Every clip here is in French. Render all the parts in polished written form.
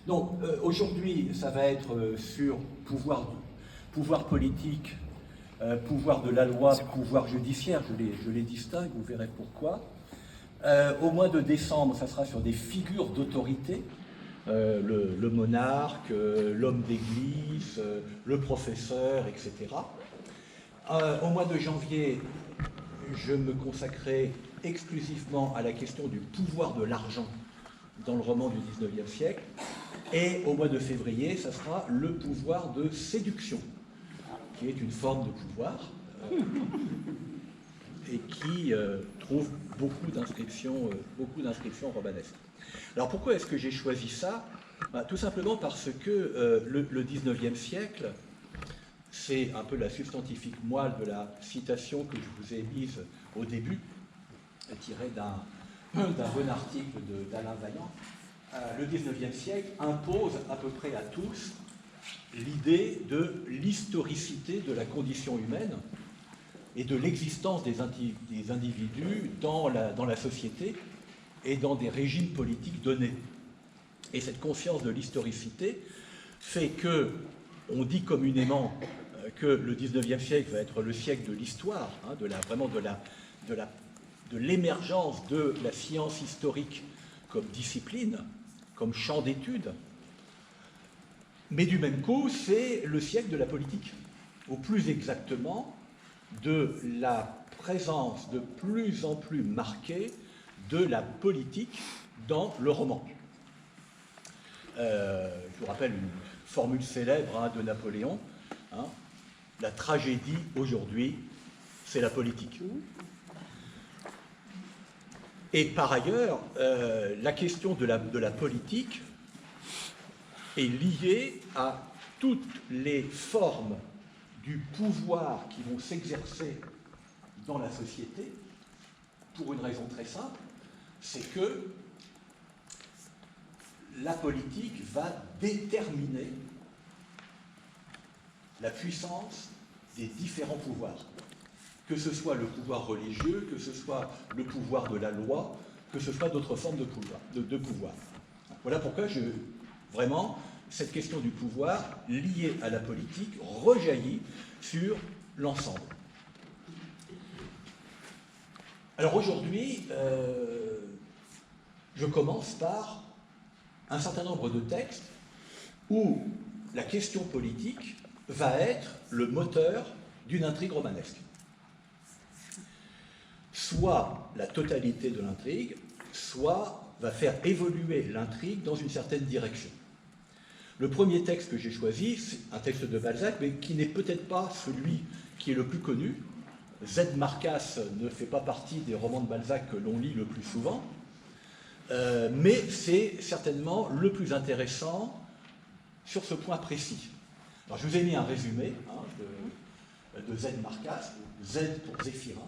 Donc aujourd'hui, ça va être sur pouvoir politique, pouvoir de la loi, pouvoir judiciaire, je les distingue, vous verrez pourquoi. Au mois de décembre, ça sera sur des figures d'autorité, le monarque, l'homme d'église, le professeur, etc. Au mois de janvier, je me consacrerai exclusivement à la question du pouvoir de l'argent dans le roman du XIXe siècle. Et au mois de février, ça sera le pouvoir de séduction, qui est une forme de pouvoir et qui trouve beaucoup d'inscriptions romanesques. Alors pourquoi est-ce que j'ai choisi ça? Tout simplement parce que le XIXe siècle, c'est un peu la substantifique moelle de la citation que je vous ai mise au début, tirée d'un bon article d'Alain Vaillant. Le XIXe siècle impose à peu près à tous l'idée de l'historicité de la condition humaine et de l'existence des individus dans la société et dans des régimes politiques donnés. Et cette conscience de l'historicité fait que, on dit communément que le XIXe siècle va être le siècle de l'histoire, hein, de l'émergence de la science historique comme discipline, comme champ d'étude, mais du même coup, c'est le siècle de la politique, ou plus exactement, de la présence de plus en plus marquée de la politique dans le roman. Je vous rappelle une formule célèbre de Napoléon, hein, la tragédie aujourd'hui, c'est la politique. Et par ailleurs, la question de la politique est liée à toutes les formes du pouvoir qui vont s'exercer dans la société, pour une raison très simple, c'est que la politique va déterminer la puissance des différents pouvoirs, que ce soit le pouvoir religieux, que ce soit le pouvoir de la loi, que ce soit d'autres formes de pouvoir. Voilà pourquoi vraiment, cette question du pouvoir liée à la politique rejaillit sur l'ensemble. Alors aujourd'hui, je commence par un certain nombre de textes où la question politique va être le moteur d'une intrigue romanesque. Soit la totalité de l'intrigue, soit va faire évoluer l'intrigue dans une certaine direction. Le premier texte que j'ai choisi, c'est un texte de Balzac, mais qui n'est peut-être pas celui qui est le plus connu. Z. Marcas ne fait pas partie des romans de Balzac que l'on lit le plus souvent, mais c'est certainement le plus intéressant sur ce point précis. Alors, je vous ai mis un résumé de Z. Marcas, Z pour Zéphirin.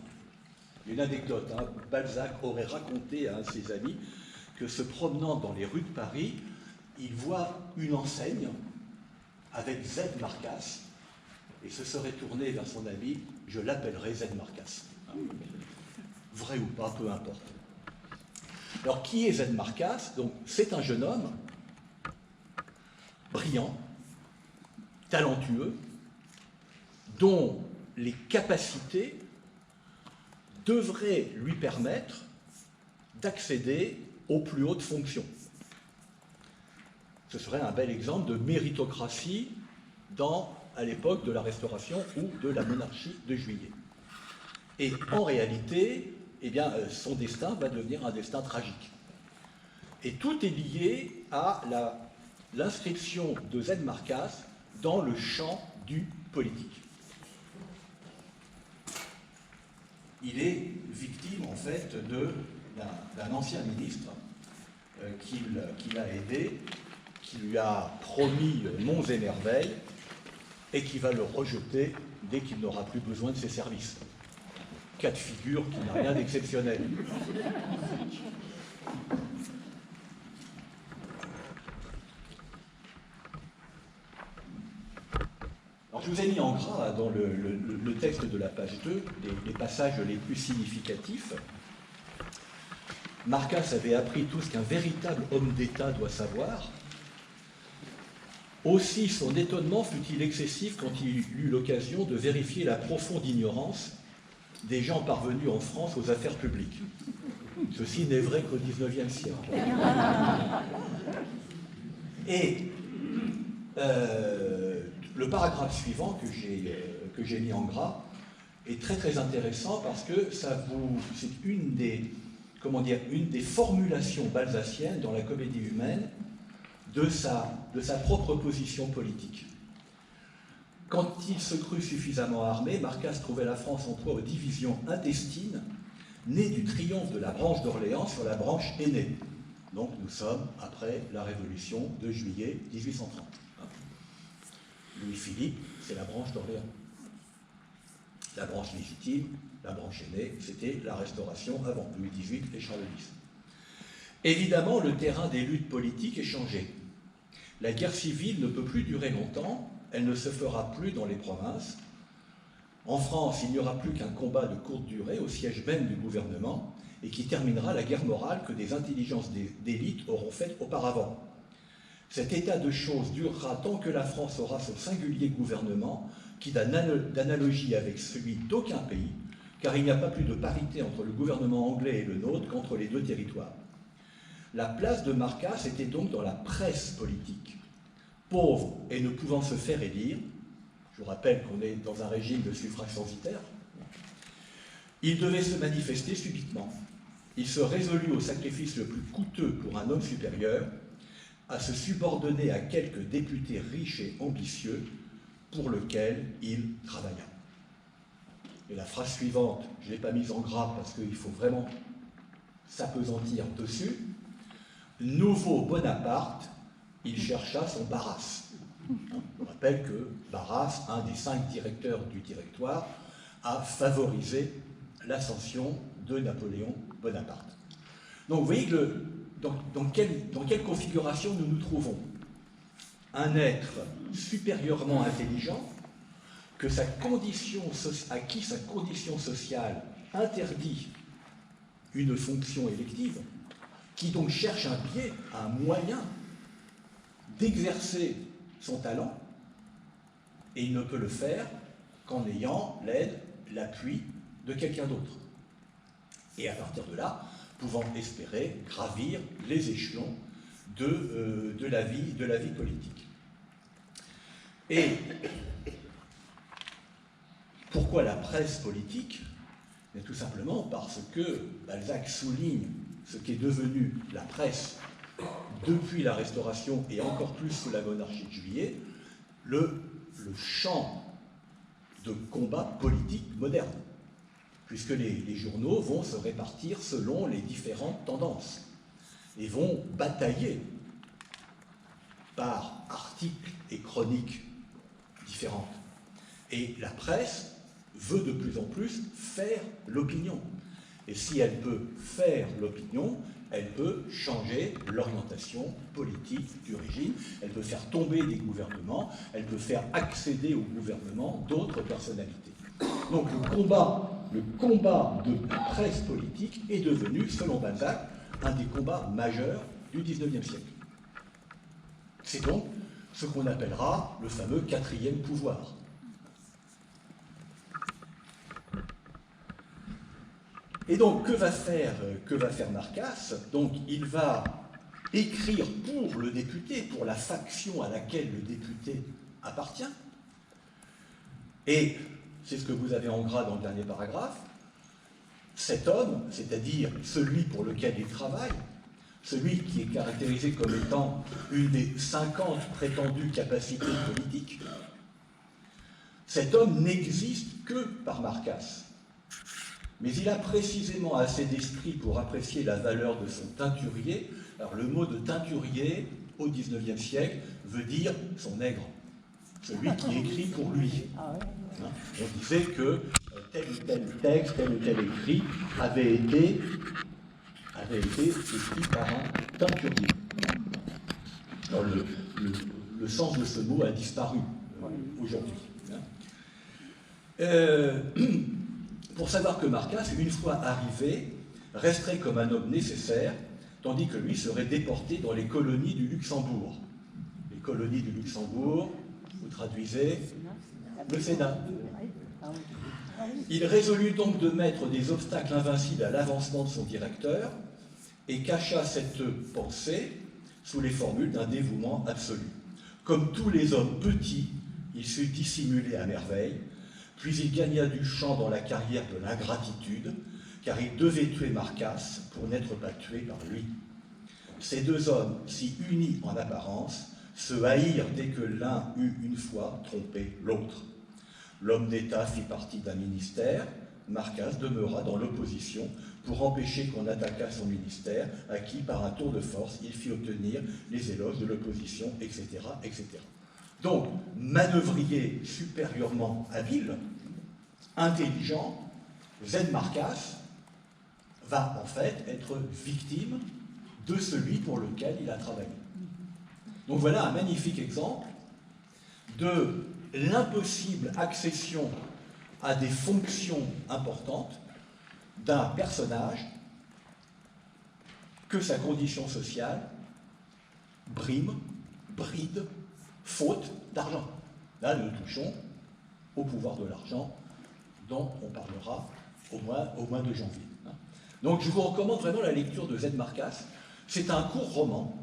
Il y a une anecdote, Balzac aurait raconté à un de ses amis que se promenant dans les rues de Paris, il voit une enseigne avec Z. Marcas et se serait tourné vers son ami, je l'appellerai Z. Marcas. Vrai ou pas, peu importe. Alors, qui est Z. Marcas? Donc, c'est un jeune homme brillant, talentueux, dont les capacités devraient lui permettre d'accéder aux plus hautes fonctions. Ce serait un bel exemple de méritocratie à l'époque de la Restauration ou de la monarchie de Juillet. Et en réalité, son destin va devenir un destin tragique. Et tout est lié à l'inscription de Z. Marcas dans le champ du politique. Il est victime, en fait, d'un ancien ministre qui l'a aidé, qui lui a promis monts et merveilles, et qui va le rejeter dès qu'il n'aura plus besoin de ses services. Cas de figure qui n'a rien d'exceptionnel. Alors, je vous ai mis en gras dans le texte de la page 2 les passages les plus significatifs. Marcas avait appris tout ce qu'un véritable homme d'État doit savoir, Aussi son étonnement fut-il excessif quand il eut l'occasion de vérifier la profonde ignorance des gens parvenus en France aux affaires publiques. Ceci n'est vrai qu'au XIXe siècle. Et le paragraphe suivant que j'ai mis en gras est très très intéressant parce que c'est une des formulations balzaciennes dans la comédie humaine de sa propre position politique. Quand il se crut suffisamment armé, Marcasse trouvait la France en proie aux divisions intestines nées du triomphe de la branche d'Orléans sur la branche aînée. Donc nous sommes après la Révolution de juillet 1830. Louis-Philippe, c'est la branche d'Orléans. La branche légitime, la branche aînée, c'était la Restauration avant Louis XVIII et Charles X. Évidemment, le terrain des luttes politiques est changé. La guerre civile ne peut plus durer longtemps, elle ne se fera plus dans les provinces. En France, il n'y aura plus qu'un combat de courte durée au siège même du gouvernement et qui terminera la guerre morale que des intelligences d'élite auront faite auparavant. Cet état de choses durera tant que la France aura son singulier gouvernement qui, d'analogie avec celui d'aucun pays, car il n'y a pas plus de parité entre le gouvernement anglais et le nôtre qu'entre les deux territoires. La place de Marcasse était donc dans la presse politique. Pauvre et ne pouvant se faire élire, je vous rappelle qu'on est dans un régime de suffrage censitaire, il devait se manifester subitement. Il se résolut au sacrifice le plus coûteux pour un homme supérieur, à se subordonner à quelques députés riches et ambitieux pour lesquels il travailla. Et la phrase suivante, je ne l'ai pas mise en gras parce qu'il faut vraiment s'appesantir dessus. Nouveau Bonaparte, il chercha son Barras. On rappelle que Barras, un des 5 directeurs du directoire, a favorisé l'ascension de Napoléon Bonaparte. Donc vous voyez que dans quelle configuration nous nous trouvons? Un être supérieurement intelligent à qui sa condition sociale interdit une fonction élective, qui donc cherche un biais, un moyen d'exercer son talent, et il ne peut le faire qu'en ayant l'aide, l'appui de quelqu'un d'autre. Et à partir de là, pouvant espérer gravir les échelons de la vie politique. Et pourquoi la presse politique? Mais tout simplement parce que Balzac souligne ce qu'est devenu la presse depuis la Restauration et encore plus sous la monarchie de Juillet, le champ de combat politique moderne, puisque les journaux vont se répartir selon les différentes tendances et vont batailler par articles et chroniques différentes. Et la presse veut de plus en plus faire l'opinion. Et si elle peut faire l'opinion, elle peut changer l'orientation politique du régime, elle peut faire tomber des gouvernements, elle peut faire accéder au gouvernement d'autres personnalités. Donc le combat de la presse politique est devenu, selon Balzac, un des combats majeurs du XIXe siècle. C'est donc ce qu'on appellera le fameux 4e pouvoir. Et donc, que va faire Marcasse? Donc, il va écrire pour le député, pour la faction à laquelle le député appartient. Et c'est ce que vous avez en gras dans le dernier paragraphe. Cet homme, c'est-à-dire celui pour lequel il travaille, celui qui est caractérisé comme étant une des 50 prétendues capacités politiques, cet homme n'existe que par Marcasse. Mais il a précisément assez d'esprit pour apprécier la valeur de son teinturier. Alors le mot de teinturier, au XIXe siècle, veut dire son nègre, celui qui écrit pour lui. On disait que tel ou tel texte, tel ou tel écrit avait été écrit par un teinturier. Alors le sens de ce mot a disparu aujourd'hui. Pour savoir que Marcasse, une fois arrivé, resterait comme un homme nécessaire, tandis que lui serait déporté dans les colonies du Luxembourg. Les colonie du Luxembourg, vous traduisez, le Sénat. Il résolut donc de mettre des obstacles invincibles à l'avancement de son directeur et cacha cette pensée sous les formules d'un dévouement absolu. Comme tous les hommes petits, il sut dissimuler à merveille, puis il gagna du champ dans la carrière de l'ingratitude, car il devait tuer Marcasse pour n'être pas tué par lui. Ces deux hommes, si unis en apparence, se haïrent dès que l'un eut une fois trompé l'autre. L'homme d'État fit partie d'un ministère, Marcasse demeura dans l'opposition pour empêcher qu'on attaquât son ministère, à qui, par un tour de force, il fit obtenir les éloges de l'opposition, etc., etc. Donc, manœuvrier supérieurement habile, intelligent, Z. Marcasse va en fait être victime de celui pour lequel il a travaillé. Donc voilà un magnifique exemple de l'impossible accession à des fonctions importantes d'un personnage que sa condition sociale brime, bride, faute d'argent. Là, nous touchons au pouvoir de l'argent dont on parlera au mois de janvier. Donc je vous recommande vraiment la lecture de Z. Marcasse. C'est un court roman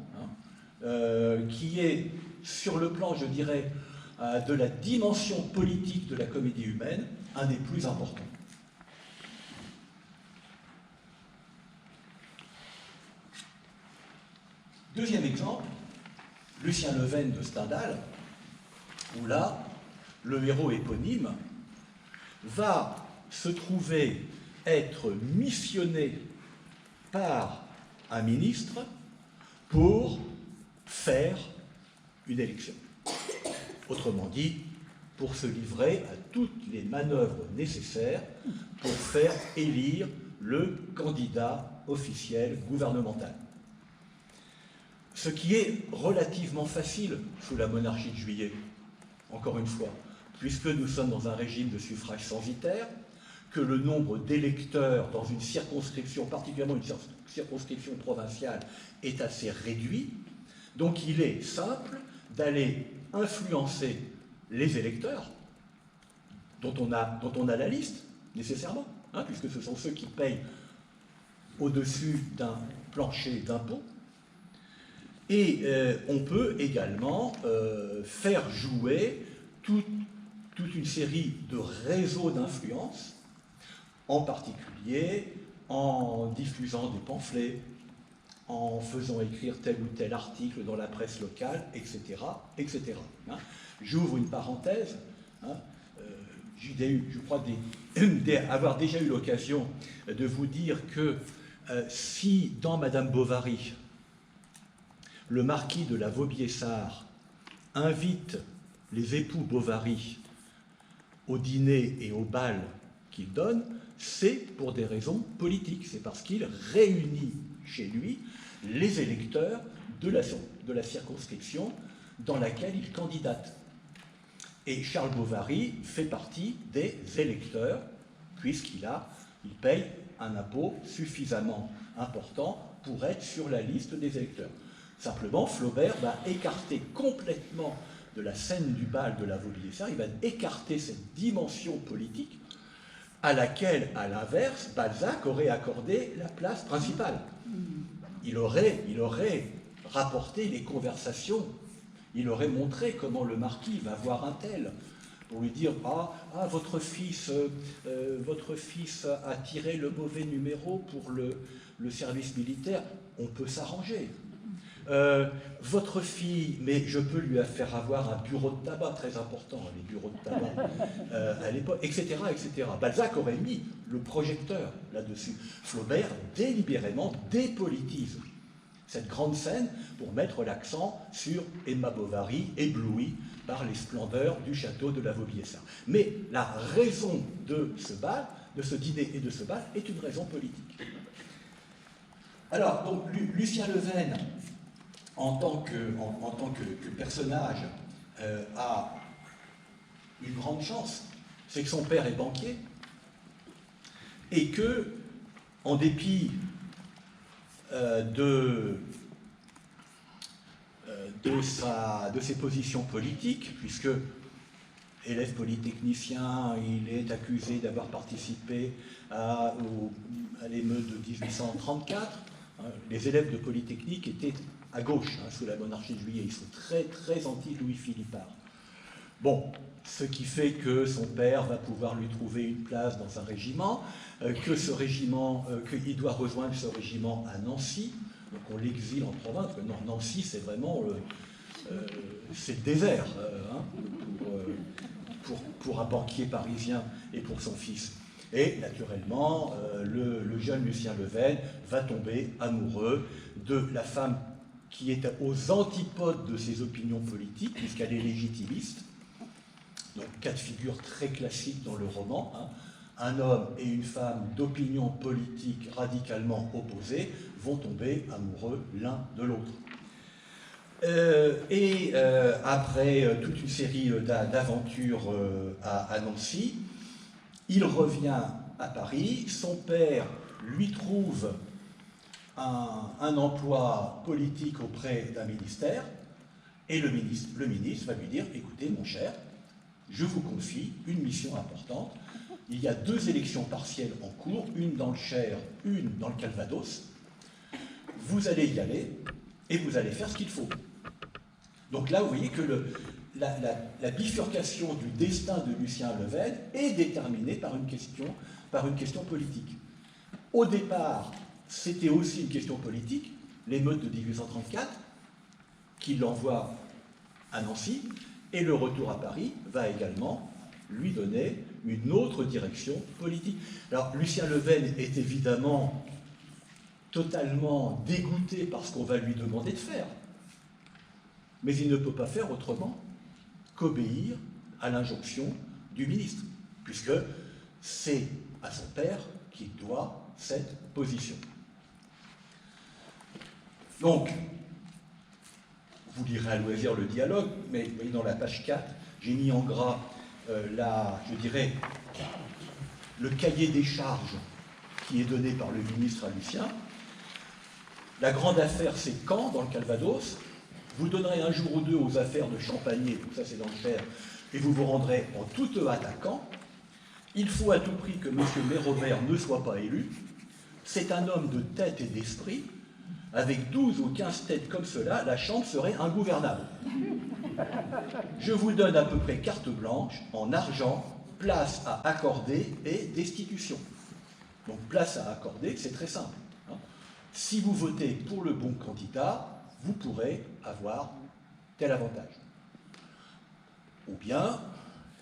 qui est, sur le plan, je dirais, de la dimension politique de la comédie humaine, un des plus importants. Deuxième exemple, Lucien Leven de Stendhal, où là, le héros éponyme va se trouver être missionné par un ministre pour faire une élection. Autrement dit, pour se livrer à toutes les manœuvres nécessaires pour faire élire le candidat officiel gouvernemental. Ce qui est relativement facile sous la monarchie de Juillet, encore une fois, puisque nous sommes dans un régime de suffrage censitaire, que le nombre d'électeurs dans une circonscription, particulièrement une circonscription provinciale, est assez réduit. Donc il est simple d'aller influencer les électeurs, dont on a la liste, nécessairement, puisque ce sont ceux qui payent au-dessus d'un plancher d'impôts. Et on peut également faire jouer toute une série de réseaux d'influence, en particulier en diffusant des pamphlets, en faisant écrire tel ou tel article dans la presse locale, etc. etc. J'ouvre une parenthèse. Je crois avoir déjà eu l'occasion de vous dire que si dans Madame Bovary, le marquis de la Vaubyessard invite les époux Bovary au dîner et au bal qu'il donne, c'est pour des raisons politiques. C'est parce qu'il réunit chez lui les électeurs de la circonscription dans laquelle il candidate. Et Charles Bovary fait partie des électeurs, puisqu'il paye un impôt suffisamment important pour être sur la liste des électeurs. Simplement, Flaubert va écarter complètement de la scène du bal de la Vaubyessard, il va écarter cette dimension politique à laquelle, à l'inverse, Balzac aurait accordé la place principale. Il aurait rapporté les conversations, il aurait montré comment le marquis va voir un tel, pour lui dire « Ah, votre fils a tiré le mauvais numéro pour le service militaire, on peut s'arranger. Votre fille, mais je peux lui faire avoir un bureau de tabac très important, les bureaux de tabac à l'époque, etc., etc. » Balzac aurait mis le projecteur là-dessus. Flaubert, délibérément, dépolitise cette grande scène pour mettre l'accent sur Emma Bovary, éblouie par les splendeurs du château de la Vaubyessard. Mais la raison de ce bal, de ce dîner et de ce bal, est une raison politique. Alors, donc, Lucien Leven, en tant que personnage, a une grande chance, c'est que son père est banquier, et que, en de ses positions politiques, puisque élève polytechnicien, il est accusé d'avoir participé à l'émeute de 1834. Les élèves de Polytechnique étaient à gauche, sous la monarchie de Juillet. Ils sont très, très anti-Louis-Philippard. Bon, ce qui fait que son père va pouvoir lui trouver une place dans un régiment, qu'il doit rejoindre ce régiment à Nancy. Donc on l'exile en province. Non, Nancy, c'est vraiment c'est le désert pour un banquier parisien et pour son fils. Et naturellement, le jeune Lucien Levesque va tomber amoureux de la femme qui est aux antipodes de ses opinions politiques, puisqu'elle est légitimiste. Donc, cas de figure très classique dans le roman. Un homme et une femme d'opinions politiques radicalement opposées vont tomber amoureux l'un de l'autre. Après toute une série d'aventures à Nancy, il revient à Paris. Son père lui trouve un emploi politique auprès d'un ministère, et le ministre va lui dire « Écoutez, mon cher, je vous confie une mission importante. Il y a 2 élections partielles en cours, une dans le Cher, une dans le Calvados. Vous allez y aller et vous allez faire ce qu'il faut. » Donc là, vous voyez que la bifurcation du destin de Lucien Levesque est déterminée par une question politique. Au départ, c'était aussi une question politique, l'émeute de 1834, qui l'envoie à Nancy, et le retour à Paris va également lui donner une autre direction politique. Alors, Lucien Levesque est évidemment totalement dégoûté par ce qu'on va lui demander de faire, mais il ne peut pas faire autrement qu'obéir à l'injonction du ministre, puisque c'est à son père qu'il doit cette position. Donc, vous lirez à loisir le dialogue, mais vous voyez dans la page 4, j'ai mis en gras, je dirais, le cahier des charges qui est donné par le ministre à Lucien. La grande affaire, c'est Caen, dans le Calvados. Vous donnerez un jour ou 2 aux affaires de Champagné, tout ça c'est dans le Cher, et vous vous rendrez en toute hâte à Caen. Il faut à tout prix que M. Mérobert ne soit pas élu. C'est un homme de tête et d'esprit. Avec 12 ou 15 têtes comme cela, la Chambre serait ingouvernable. Je vous donne à peu près carte blanche, en argent, place à accorder et destitution. Donc place à accorder, c'est très simple. Si vous votez pour le bon candidat, vous pourrez avoir tel avantage. Ou bien,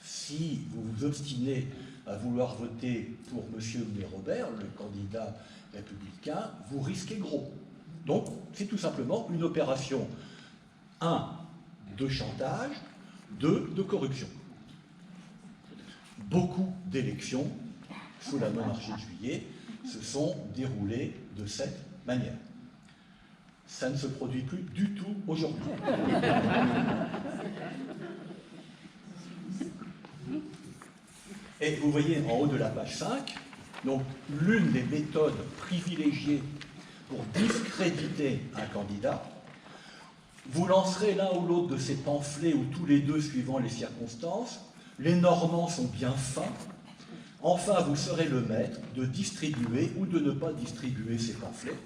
si vous vous obstinez à vouloir voter pour M. Mérobert, le candidat républicain, vous risquez gros. Donc, c'est tout simplement une opération, 1, de chantage, 2, de corruption. Beaucoup d'élections, sous la monarchie de Juillet, se sont déroulées de cette manière. Ça ne se produit plus du tout aujourd'hui. Et vous voyez en haut de la page 5, donc l'une des méthodes privilégiées pour discréditer un candidat. Vous lancerez l'un ou l'autre de ces pamphlets, ou tous les deux suivant les circonstances. Les Normands sont bien fins. Enfin, vous serez le maître de distribuer ou de ne pas distribuer ces pamphlets.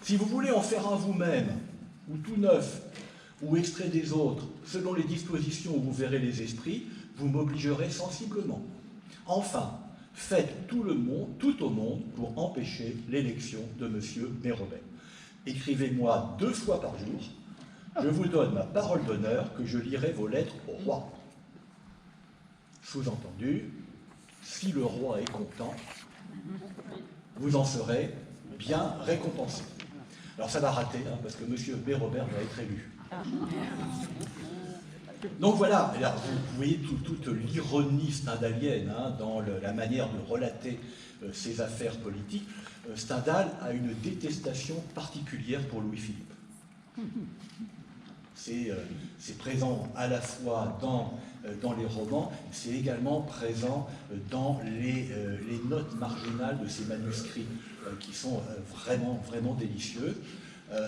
Si vous voulez en faire un vous-même, ou tout neuf, ou extrait des autres, selon les dispositions où vous verrez les esprits, vous m'obligerez sensiblement. Enfin, faites tout au monde pour empêcher l'élection de M. Mérobert. Écrivez-moi 2 fois par jour. Je vous donne ma parole d'honneur que je lirai vos lettres au roi. Sous-entendu, si le roi est content, vous en serez bien récompensé. Alors ça va rater, parce que M. Mérobert va être élu. Donc voilà, alors, vous voyez toute l'ironie stendhalienne dans la manière de relater ces affaires politiques. Stendhal a une détestation particulière pour Louis-Philippe. C'est présent à la fois dans les romans, c'est également présent dans les notes marginales de ces manuscrits qui sont vraiment, vraiment délicieux.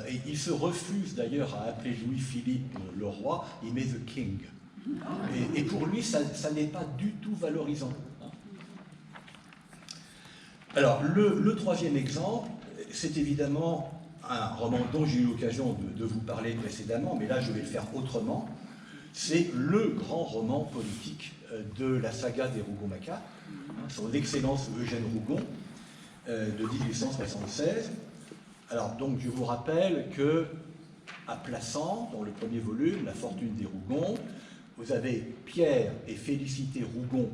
Et il se refuse d'ailleurs à appeler Louis-Philippe le roi, il met the king. Et pour lui, ça n'est pas du tout valorisant. Alors, le troisième exemple, c'est évidemment un roman dont j'ai eu l'occasion de vous parler précédemment, mais là je vais le faire autrement. C'est le grand roman politique de la saga des Rougon-Macquart, son Excellence Eugène Rougon, de 1876. Alors, donc, je vous rappelle que à Plassans, dans le premier volume, La fortune des Rougon, vous avez Pierre et Félicité Rougon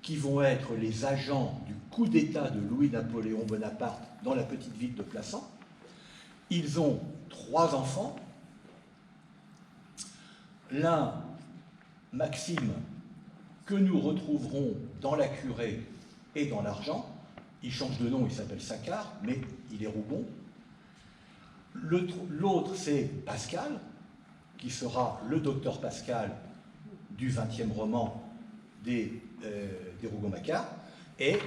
qui vont être les agents du coup d'État de Louis-Napoléon Bonaparte dans la petite ville de Plassans. Ils ont 3 enfants. L'un, Maxime, que nous retrouverons dans la Curée et dans l'Argent. Il change de nom, il s'appelle Saccard, mais il est Rougon. L'autre, c'est Pascal, qui sera le docteur Pascal du 20e roman des Rougon-Macquart, et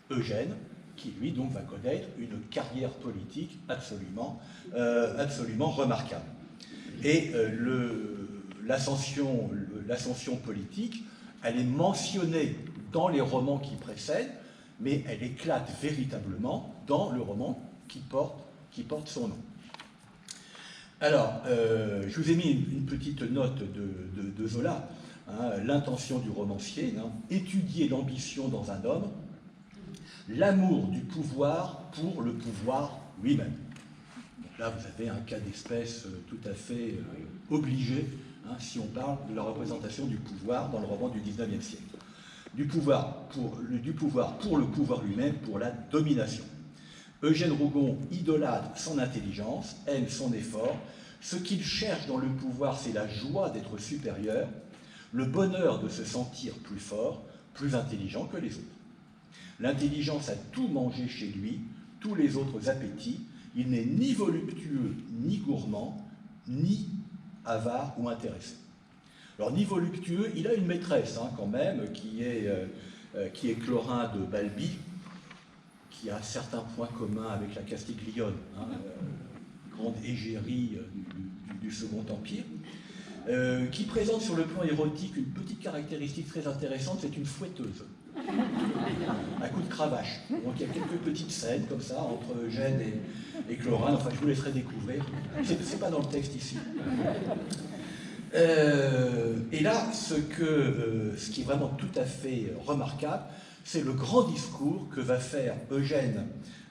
Eugène, qui lui donc va connaître une carrière politique absolument remarquable. Et l'ascension politique, elle est mentionnée dans les romans qui précèdent, mais elle éclate véritablement dans le roman qui porte son nom. Alors, je vous ai mis une petite note de Zola, hein, l'intention du romancier, hein, étudier l'ambition dans un homme, l'amour du pouvoir pour le pouvoir lui-même. Donc là, vous avez un cas d'espèce tout à fait obligé, hein, si on parle de la représentation du pouvoir dans le roman du XIXe siècle. Du pouvoir pour le pouvoir lui-même, pour la domination. Eugène Rougon idolâtre son intelligence, aime son effort. Ce qu'il cherche dans le pouvoir, c'est la joie d'être supérieur, le bonheur de se sentir plus fort, plus intelligent que les autres. L'intelligence a tout mangé chez lui, tous les autres appétits. Il n'est ni voluptueux, ni gourmand, ni avare ou intéressé. Alors, ni voluptueux, il a une maîtresse, hein, quand même, qui est Chlorinde de Balbi, qui a certains points communs avec la Castiglione, hein, grande égérie du Second Empire, qui présente sur le plan érotique une petite caractéristique très intéressante, c'est une fouetteuse, à coup de cravache. Donc il y a quelques petites scènes comme ça, entre Eugène et Chlorinde, enfin je vous laisserai découvrir, c'est pas dans le texte ici. Et là, ce qui est vraiment tout à fait remarquable, c'est le grand discours que va faire Eugène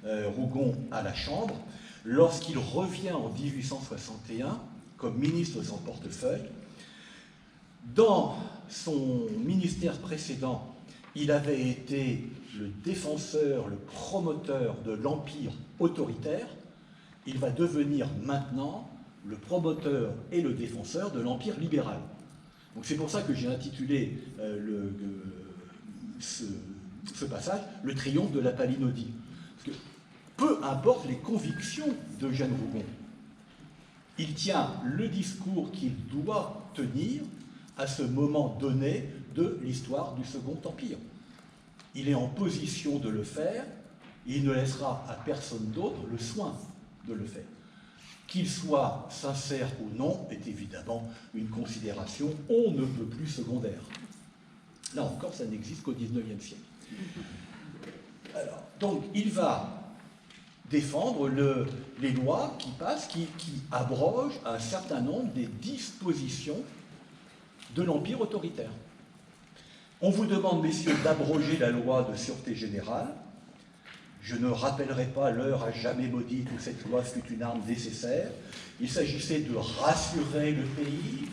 Rougon à la Chambre lorsqu'il revient en 1861 comme ministre sans portefeuille. Dans son ministère précédent, il avait été le défenseur, le promoteur de l'empire autoritaire. Il va devenir maintenant le promoteur et le défenseur de l'empire libéral. Donc c'est pour ça que j'ai intitulé ce passage « Le triomphe de la palinodie ». Parce que peu importe les convictions d'Eugène Rougon, il tient le discours qu'il doit tenir à ce moment donné de l'histoire du Second Empire. Il est en position de le faire, et il ne laissera à personne d'autre le soin de le faire. Qu'il soit sincère ou non est évidemment une considération on ne peut plus secondaire. Là encore, ça n'existe qu'au XIXe siècle. Alors, donc, il va défendre les lois qui passent, qui abrogent un certain nombre des dispositions de l'Empire autoritaire. On vous demande, messieurs, d'abroger la loi de sûreté générale. Je ne rappellerai pas l'heure à jamais maudite où cette loi fut une arme nécessaire. Il s'agissait de rassurer le pays,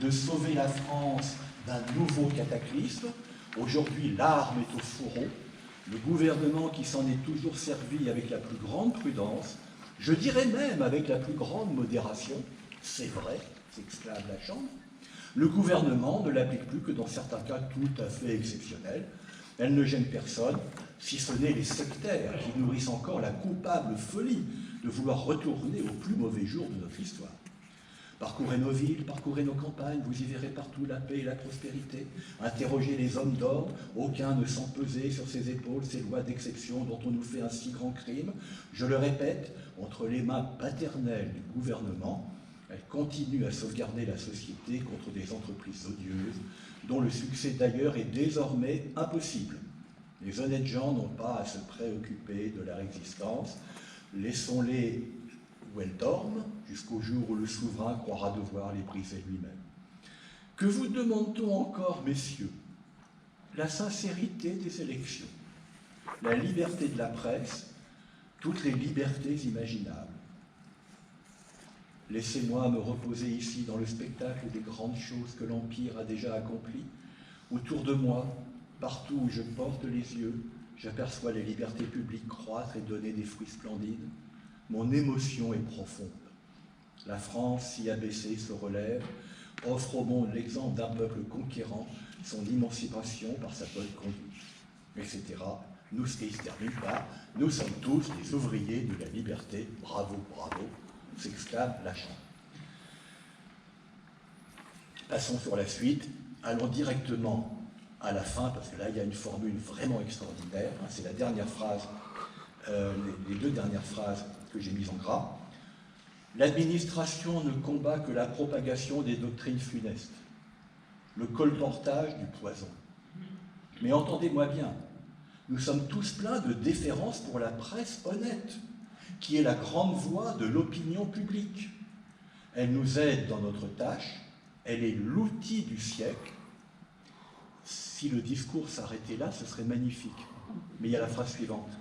de sauver la France d'un nouveau cataclysme. Aujourd'hui, l'arme est au fourreau. Le gouvernement qui s'en est toujours servi avec la plus grande prudence, je dirais même avec la plus grande modération, c'est vrai, s'exclame la Chambre, le gouvernement ne l'applique plus que dans certains cas tout à fait exceptionnels. Elle ne gêne personne, si ce n'est les sectaires qui nourrissent encore la coupable folie de vouloir retourner au plus mauvais jour de notre histoire. Parcourez nos villes, parcourez nos campagnes, vous y verrez partout la paix et la prospérité. Interrogez les hommes d'ordre, aucun ne sent peser sur ses épaules ces lois d'exception dont on nous fait un si grand crime. Je le répète, entre les mains paternelles du gouvernement, elle continue à sauvegarder la société contre des entreprises odieuses, dont le succès d'ailleurs est désormais impossible. Les honnêtes gens n'ont pas à se préoccuper de leur existence. Laissons-les où elles dorment, jusqu'au jour où le souverain croira devoir les briser lui-même. Que vous demande-t-on encore, messieurs? La sincérité des élections, la liberté de la presse, toutes les libertés imaginables. Laissez-moi me reposer ici dans le spectacle des grandes choses que l'Empire a déjà accomplies. Autour de moi, partout où je porte les yeux, j'aperçois les libertés publiques croître et donner des fruits splendides. Mon émotion est profonde. La France, si abaissée, se relève, offre au monde l'exemple d'un peuple conquérant, son émancipation par sa bonne conduite, etc. Nous, ce qui ne se termine pas, nous sommes tous des ouvriers de la liberté. Bravo, bravo, s'exclame Lachamp. Passons sur la suite. Allons directement à la fin, parce que là, il y a une formule vraiment extraordinaire. C'est la dernière phrase, les deux dernières phrases que j'ai mises en gras. L'administration ne combat que la propagation des doctrines funestes, le colportage du poison. Mais entendez-moi bien, nous sommes tous pleins de déférence pour la presse honnête, qui est la grande voix de l'opinion publique. Elle nous aide dans notre tâche, elle est l'outil du siècle. Si le discours s'arrêtait là, ce serait magnifique. Mais il y a la phrase suivante.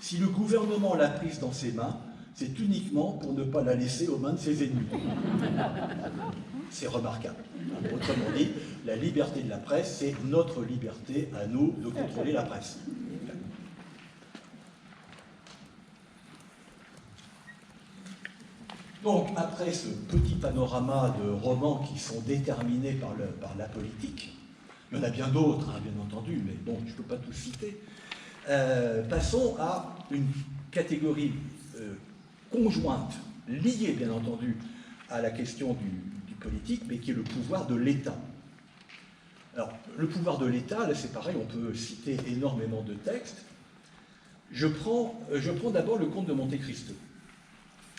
Si le gouvernement l'a prise dans ses mains, c'est uniquement pour ne pas la laisser aux mains de ses ennemis. C'est remarquable. Autrement dit, la liberté de la presse, c'est notre liberté à nous de contrôler la presse. Donc, après ce petit panorama de romans qui sont déterminés par la politique, il y en a bien d'autres, hein, bien entendu, mais bon, je ne peux pas tous citer. Passons à une catégorie conjointe, liée bien entendu à la question du politique, mais qui est le pouvoir de l'État. Alors, le pouvoir de l'État, là c'est pareil, on peut citer énormément de textes. Je prends d'abord le Comte de Monte Cristo.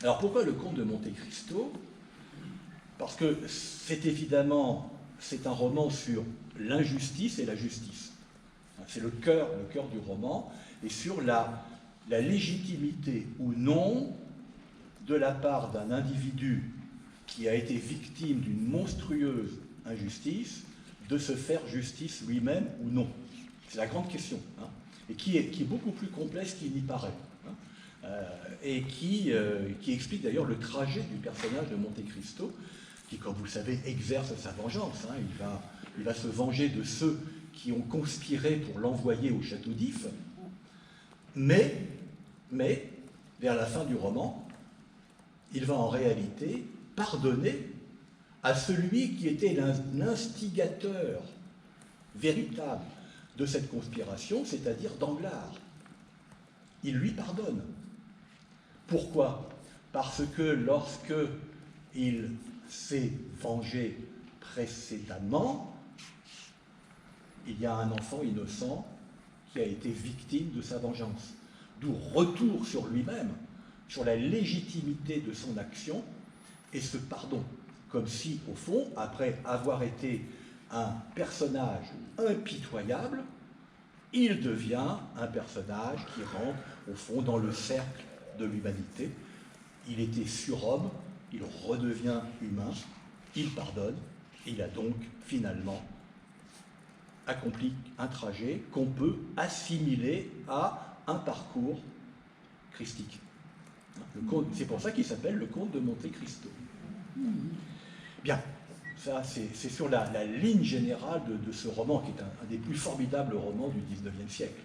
Alors pourquoi le Comte de Monte Cristo? Parce que c'est un roman sur l'injustice et la justice. C'est le cœur du roman, et sur la légitimité ou non de la part d'un individu qui a été victime d'une monstrueuse injustice de se faire justice lui-même ou non. C'est la grande question, hein, et qui est beaucoup plus complexe qu'il n'y paraît, hein, et qui explique d'ailleurs le trajet du personnage de Monte Cristo, qui, comme vous le savez, exerce sa vengeance. Hein. Il va se venger de ceux qui ont conspiré pour l'envoyer au château d'If, mais, vers la fin du roman, il va en réalité pardonner à celui qui était l'instigateur véritable de cette conspiration, c'est-à-dire Danglars. Il lui pardonne. Pourquoi? Parce que lorsque il s'est vengé précédemment, il y a un enfant innocent qui a été victime de sa vengeance. D'où retour sur lui-même, sur la légitimité de son action et ce pardon. Comme si, au fond, après avoir été un personnage impitoyable, il devient un personnage qui rentre, au fond, dans le cercle de l'humanité. Il était surhomme, il redevient humain, il pardonne, il a donc finalement accompli un trajet qu'on peut assimiler à un parcours christique. C'est pour ça qu'il s'appelle le Comte de Monte Cristo. Bien, ça c'est sur la ligne générale de ce roman, qui est un des plus formidables romans du XIXe siècle.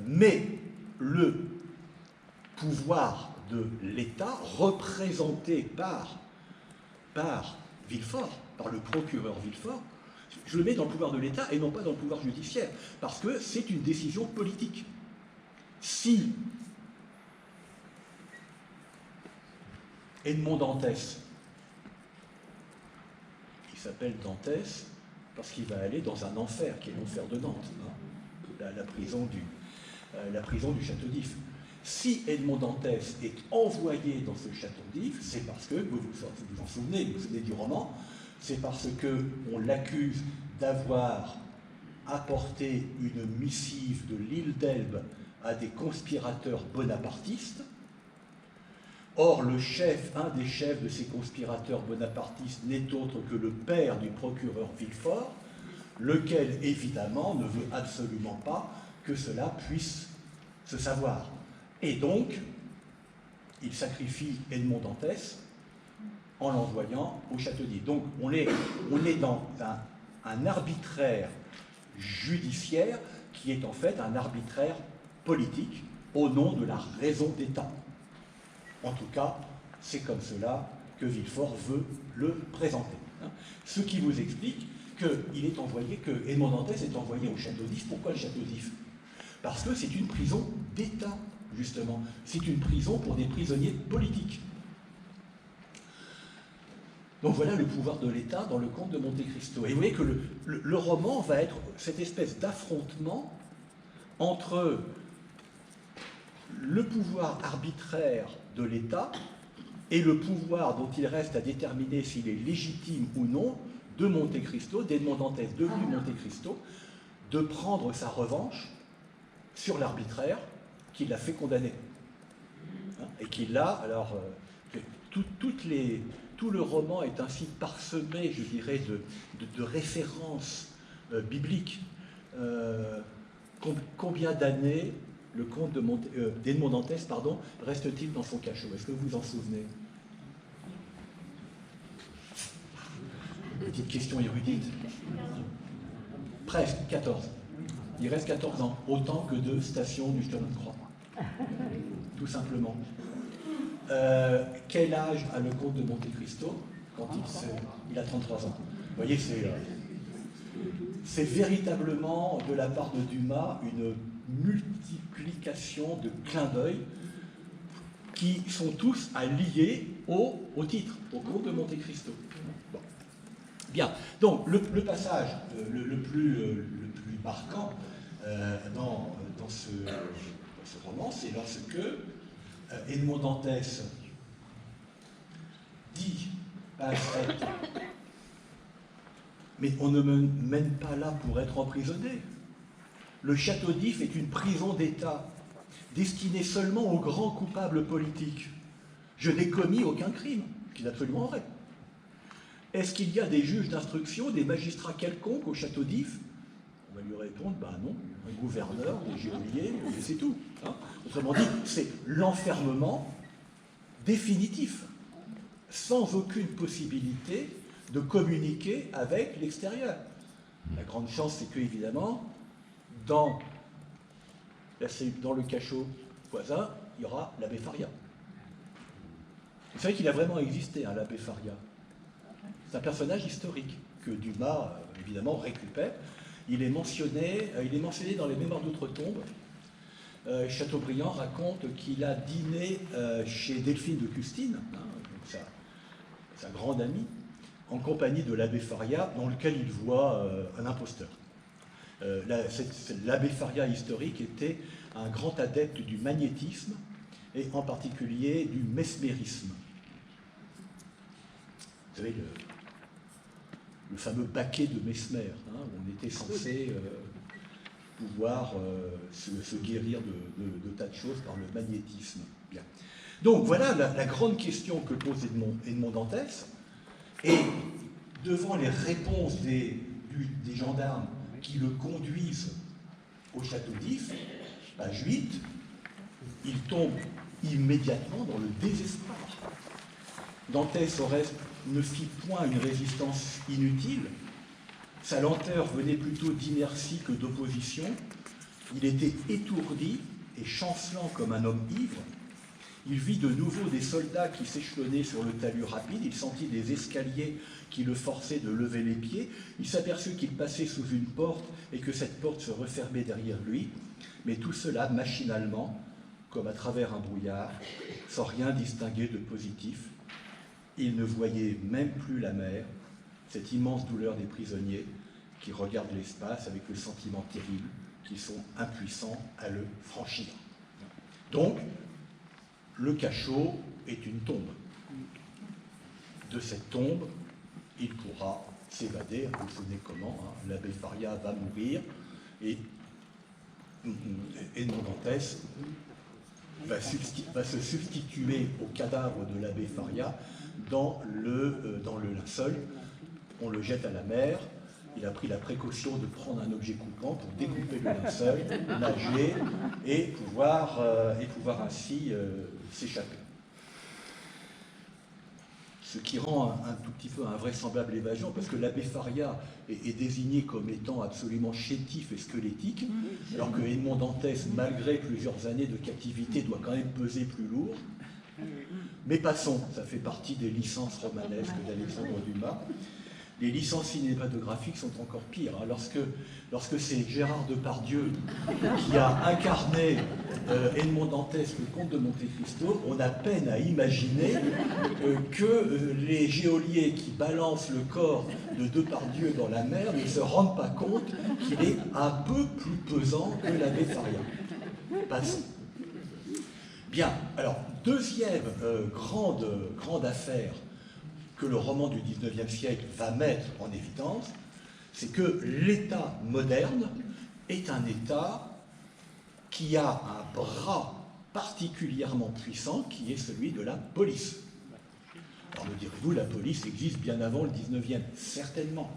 Mais le pouvoir de l'État, représenté par Villefort, par le procureur Villefort, je le mets dans le pouvoir de l'État et non pas dans le pouvoir judiciaire, parce que c'est une décision politique. Si Edmond Dantès qui s'appelle Dantès, parce qu'il va aller dans un enfer, qui est l'enfer de Nantes, hein, la prison du château d'If. Si Edmond Dantès est envoyé dans ce château d'If, c'est parce que, vous vous en souvenez, vous vous souvenez du roman, c'est parce qu'on l'accuse d'avoir apporté une missive de l'île d'Elbe à des conspirateurs bonapartistes. Or, un des chefs de ces conspirateurs bonapartistes n'est autre que le père du procureur Villefort, lequel, évidemment, ne veut absolument pas que cela puisse se savoir. Et donc, il sacrifie Edmond Dantès en l'envoyant au château d'If. Donc, on est dans un arbitraire judiciaire qui est en fait un arbitraire politique au nom de la raison d'État. En tout cas, c'est comme cela que Villefort veut le présenter. Ce qui vous explique que Edmond Dantès est envoyé au château d'If. Pourquoi le château d'If? Parce que c'est une prison d'État, justement. C'est une prison pour des prisonniers politiques. Donc voilà le pouvoir de l'État dans le Comte de Monte Cristo. Et vous voyez que le roman va être cette espèce d'affrontement entre le pouvoir arbitraire de l'État et le pouvoir dont il reste à déterminer s'il est légitime ou non de Monte Cristo, d'Edmond Dantès devenu Monte Cristo, de prendre sa revanche sur l'arbitraire qui l'a fait condamner. Et qui l'a, alors, tout le roman est ainsi parsemé, je dirais, de références bibliques. Combien d'années le comte d'Edmond Dantès reste-t-il dans son cachot? Est-ce que vous vous en souvenez? Petite question érudite. Presque 14. Il reste 14 ans, autant que de stations du chemin de croix. Tout simplement. Quel âge a le comte de Monte Cristo quand il a 33 ans? Vous voyez, c'est véritablement de la part de Dumas une multiplication de clins d'œil qui sont tous à lier au titre, au comte de Monte Cristo. Bon. Bien, donc le passage le plus marquant dans ce roman, c'est lorsque Edmond Dantès dit à Alfred, mais on ne me mène pas là pour être emprisonné. Le château d'If est une prison d'État destinée seulement aux grands coupables politiques. Je n'ai commis aucun crime, ce qui est absolument vrai. Est-ce qu'il y a des juges d'instruction, des magistrats quelconques au château d'If? On va lui répondre, ben non, un gouverneur, des geôliers, et c'est tout. Hein. Autrement dit, c'est l'enfermement définitif, sans aucune possibilité de communiquer avec l'extérieur. La grande chance, c'est que, évidemment, dans le cachot voisin, il y aura l'abbé Faria. Vous savez qu'il a vraiment existé, hein, l'abbé Faria. C'est un personnage historique que Dumas, évidemment, récupère. Il est mentionné dans les Mémoires d'Outre-Tombe. Chateaubriand raconte qu'il a dîné chez Delphine de Custine, hein, sa grande amie, en compagnie de l'abbé Faria, dans lequel il voit un imposteur. L'abbé Faria historique était un grand adepte du magnétisme et en particulier du mesmérisme. Vous savez, le fameux baquet de Mesmer, hein, où on était censé pouvoir se guérir de tas de choses par le magnétisme. Bien. Donc voilà la grande question que pose Edmond Dantès. Et devant les réponses des gendarmes qui le conduisent au château d'If, page 8, il tombe immédiatement dans le désespoir. Dantès, au reste, ne fit point une résistance inutile. Sa lenteur venait plutôt d'inertie que d'opposition. Il était étourdi et chancelant comme un homme ivre. Il vit de nouveau des soldats qui s'échelonnaient sur le talus rapide. Il sentit des escaliers qui le forçaient de lever les pieds. Il s'aperçut qu'il passait sous une porte et que cette porte se refermait derrière lui. Mais tout cela, machinalement, comme à travers un brouillard, sans rien distinguer de positif. Il ne voyait même plus la mer, cette immense douleur des prisonniers qui regardent l'espace avec le sentiment terrible qu'ils sont impuissants à le franchir. Donc, le cachot est une tombe. De cette tombe, il pourra s'évader, vous vous souvenez comment, hein, l'abbé Faria va mourir, et Edmond Dantès va se substituer au cadavre de l'abbé Faria dans le linceul. On le jette à la mer. Il a pris la précaution de prendre un objet coupant pour découper le linceul, nager et pouvoir ainsi s'échapper. Ce qui rend un tout petit peu invraisemblable l'évasion, parce que l'abbé Faria est désigné comme étant absolument chétif et squelettique, alors que Edmond Dantès, malgré plusieurs années de captivité, doit quand même peser plus lourd. Mais passons, ça fait partie des licences romanesques d'Alexandre Dumas. Les licences cinématographiques sont encore pires. Hein. Lorsque c'est Gérard Depardieu qui a incarné Edmond Dantès, le comte de Monte Cristo, on a peine à imaginer que les geôliers qui balancent le corps de Depardieu dans la mer ne se rendent pas compte qu'il est un peu plus pesant que l'abbé Faria. Passons. Bien, alors, deuxième grande affaire que le roman du XIXe siècle va mettre en évidence, c'est que l'État moderne est un État qui a un bras particulièrement puissant, qui est celui de la police. Alors me direz-vous, la police existe bien avant le XIXe, certainement.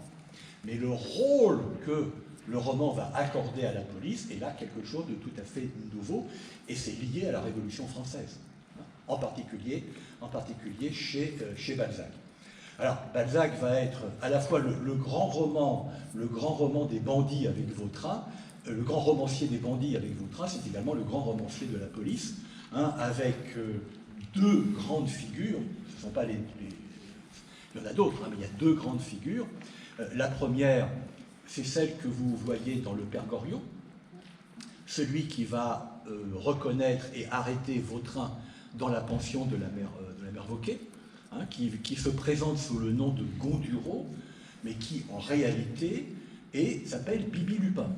Mais le rôle que le roman va accorder à la police est là quelque chose de tout à fait nouveau, et c'est lié à la Révolution française, en particulier chez Balzac. Alors, Balzac va être à la fois le grand roman des bandits avec Vautrin, le grand romancier des bandits avec Vautrin, c'est également le grand romancier de la police, hein, avec deux grandes figures. Ce ne sont pas il y en a d'autres, hein, mais il y a deux grandes figures. La première, c'est celle que vous voyez dans Le Père Goriot, celui qui va reconnaître et arrêter Vautrin dans la pension de la mère Vauquet, hein, qui se présente sous le nom de Gondureau, mais qui en réalité s'appelle Bibi Lupin.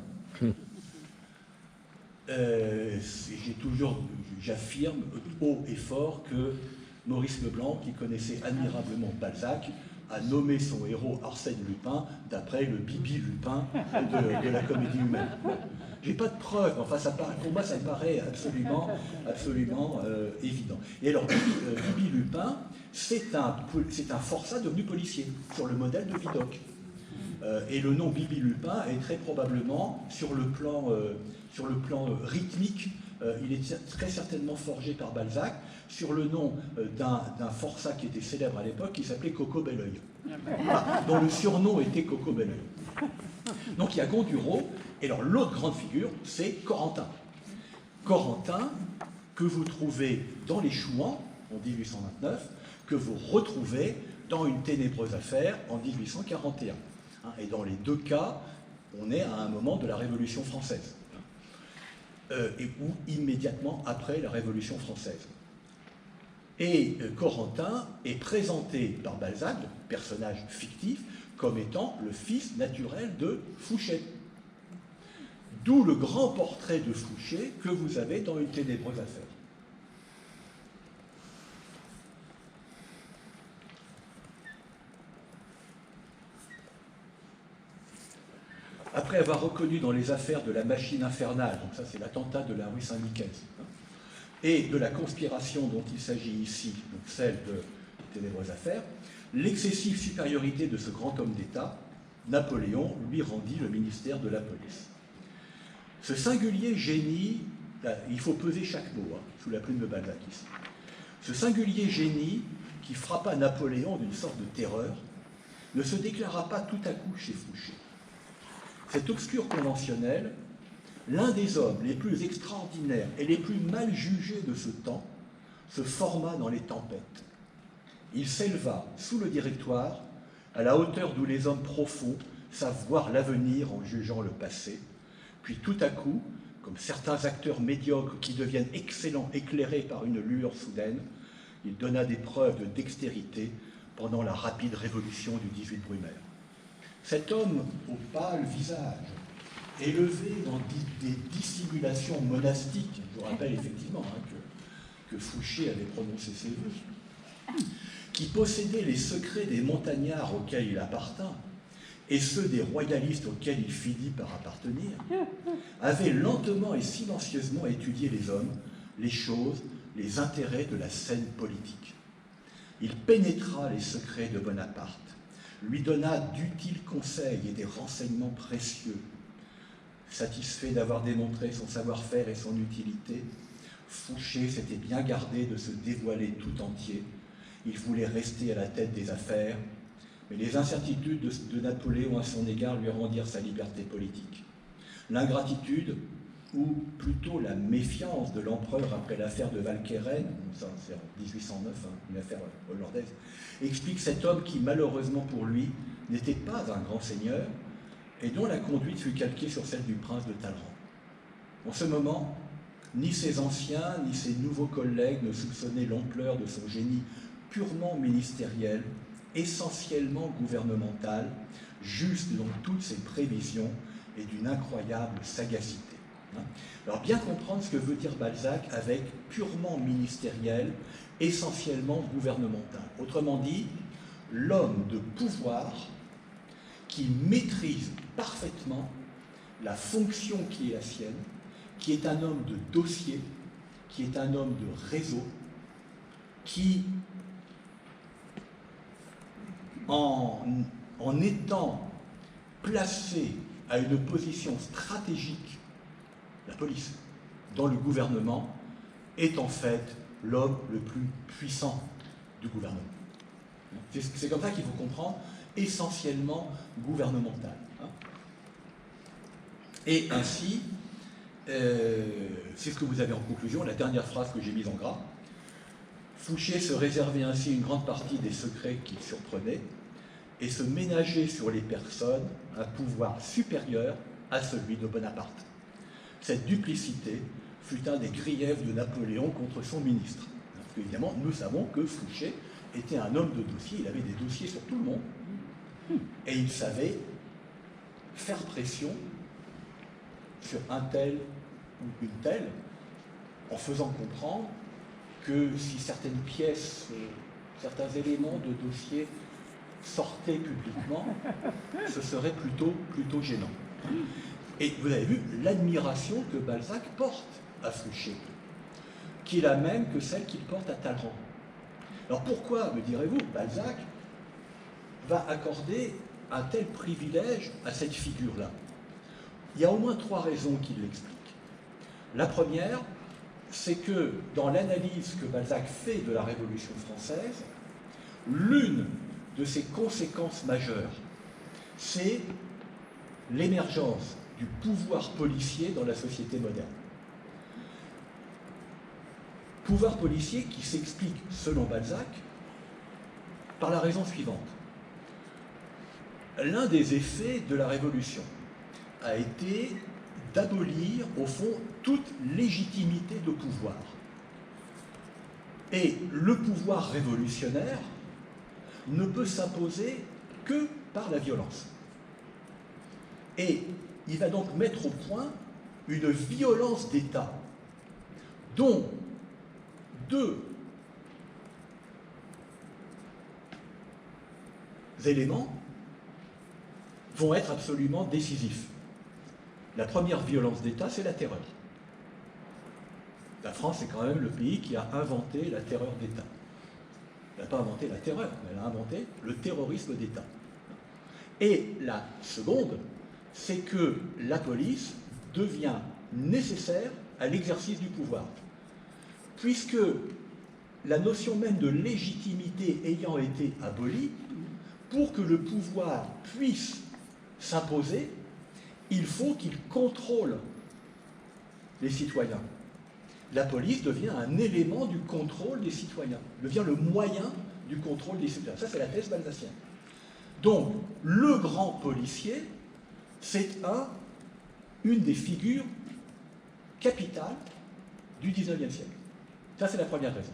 J'affirme haut et fort que Maurice Leblanc, qui connaissait admirablement Balzac, a nommé son héros Arsène Lupin d'après le Bibi Lupin de la comédie humaine. J'ai pas de preuves, enfin pour moi ça me paraît absolument évident. Et alors Bibi Lupin, c'est un forçat devenu policier, sur le modèle de Vidocq. Et le nom Bibi Lupin est très probablement, sur le plan rythmique, il est très certainement forgé par Balzac, sur le nom d'un forçat qui était célèbre à l'époque, qui s'appelait Coco Belleuil, dont le surnom était Coco Belleuil. Donc il y a Gondureau, et alors l'autre grande figure, c'est Corentin. Corentin, que vous trouvez dans Les Chouans, en 1829, que vous retrouvez dans Une ténébreuse affaire, en 1841. Et dans les deux cas, on est à un moment de la Révolution française, ou immédiatement après la Révolution française. Et Corentin est présenté par Balzac, personnage fictif, comme étant le fils naturel de Fouché. D'où le grand portrait de Fouché que vous avez dans Une ténébreuse affaire. Après avoir reconnu dans les affaires de la machine infernale, donc ça c'est l'attentat de la rue Saint-Nicaise, et de la conspiration dont il s'agit ici, donc celle de Ténébreuse affaire, l'excessive supériorité de ce grand homme d'État, Napoléon lui rendit le ministère de la police. Ce singulier génie, là, il faut peser chaque mot, sous la plume de Balzac ici, ce singulier génie qui frappa Napoléon d'une sorte de terreur, ne se déclara pas tout à coup chez Fouché. Cet obscur conventionnel, l'un des hommes les plus extraordinaires et les plus mal jugés de ce temps, se forma dans les tempêtes. Il s'éleva sous le Directoire, à la hauteur d'où les hommes profonds savent voir l'avenir en jugeant le passé, puis tout à coup, comme certains acteurs médiocres qui deviennent excellents éclairés par une lueur soudaine, il donna des preuves de dextérité pendant la rapide révolution du 18 Brumaire. Cet homme au pâle visage, élevé dans des dissimulations monastiques, je vous rappelle effectivement que Fouché avait prononcé ses vœux, qui possédait les secrets des montagnards auxquels il appartint, et ceux des royalistes auxquels il finit par appartenir, avait lentement et silencieusement étudié les hommes, les choses, les intérêts de la scène politique. Il pénétra les secrets de Bonaparte, lui donna d'utiles conseils et des renseignements précieux. Satisfait d'avoir démontré son savoir-faire et son utilité, Fouché s'était bien gardé de se dévoiler tout entier. Il voulait rester à la tête des affaires, mais les incertitudes de Napoléon à son égard lui rendirent sa liberté politique. L'ingratitude, ou plutôt la méfiance de l'empereur après l'affaire de Walcheren, ça c'est en 1809, une affaire hollandaise, explique cet homme qui, malheureusement pour lui, n'était pas un grand seigneur et dont la conduite fut calquée sur celle du prince de Talleyrand. En ce moment, ni ses anciens, ni ses nouveaux collègues ne soupçonnaient l'ampleur de son génie purement ministériel, essentiellement gouvernemental, juste dans toutes ses prévisions et d'une incroyable sagacité. Alors bien comprendre ce que veut dire Balzac avec purement ministériel, essentiellement gouvernemental. Autrement dit, l'homme de pouvoir qui maîtrise parfaitement la fonction qui est la sienne, qui est un homme de dossier, qui est un homme de réseau, qui, en étant placé à une position stratégique, la police, dans le gouvernement, est en fait l'homme le plus puissant du gouvernement. C'est comme ça qu'il faut comprendre, essentiellement gouvernemental. Et ainsi, c'est ce que vous avez en conclusion, la dernière phrase que j'ai mise en gras. Fouché se réservait ainsi une grande partie des secrets qu'il surprenait et se ménageait sur les personnes un pouvoir supérieur à celui de Bonaparte. Cette duplicité fut un des griefs de Napoléon contre son ministre. Parce qu'évidemment, nous savons que Fouché était un homme de dossier, il avait des dossiers sur tout le monde, et il savait faire pression sur un tel ou une telle, en faisant comprendre que si certaines pièces, certains éléments de dossier sortaient publiquement, ce serait plutôt gênant. Et vous avez vu l'admiration que Balzac porte à Fouché, qui est la même que celle qu'il porte à Talleyrand. Alors pourquoi, me direz-vous, Balzac va accorder un tel privilège à cette figure-là? Il y a au moins 3 raisons qui l'expliquent. La première, c'est que dans l'analyse que Balzac fait de la Révolution française, l'une de ses conséquences majeures, c'est l'émergence du pouvoir policier dans la société moderne. Pouvoir policier qui s'explique, selon Balzac, par la raison suivante. L'un des effets de la Révolution a été d'abolir, au fond, toute légitimité de pouvoir. Et le pouvoir révolutionnaire ne peut s'imposer que par la violence. Et il va donc mettre au point une violence d'État dont 2 éléments vont être absolument décisifs. La première violence d'État, c'est la terreur. La France est quand même le pays qui a inventé la terreur d'État. Elle n'a pas inventé la terreur, mais elle a inventé le terrorisme d'État. Et la seconde, c'est que la police devient nécessaire à l'exercice du pouvoir. Puisque la notion même de légitimité ayant été abolie, pour que le pouvoir puisse s'imposer, il faut qu'il contrôle les citoyens. La police devient un élément du contrôle des citoyens, devient le moyen du contrôle des citoyens. Ça, c'est la thèse balzacienne. Donc, le grand policier, c'est une des figures capitales du XIXe siècle. Ça, c'est la première raison.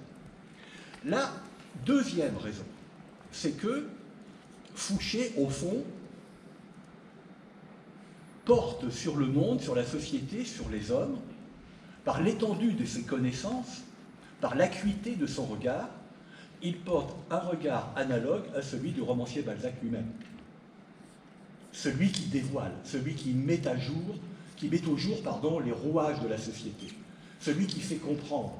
La deuxième raison, c'est que Fouché, au fond, porte sur le monde, sur la société, sur les hommes, par l'étendue de ses connaissances, par l'acuité de son regard, il porte un regard analogue à celui du romancier Balzac lui-même. Celui qui dévoile, celui qui met à jour, qui met au jour, les rouages de la société, celui qui fait comprendre.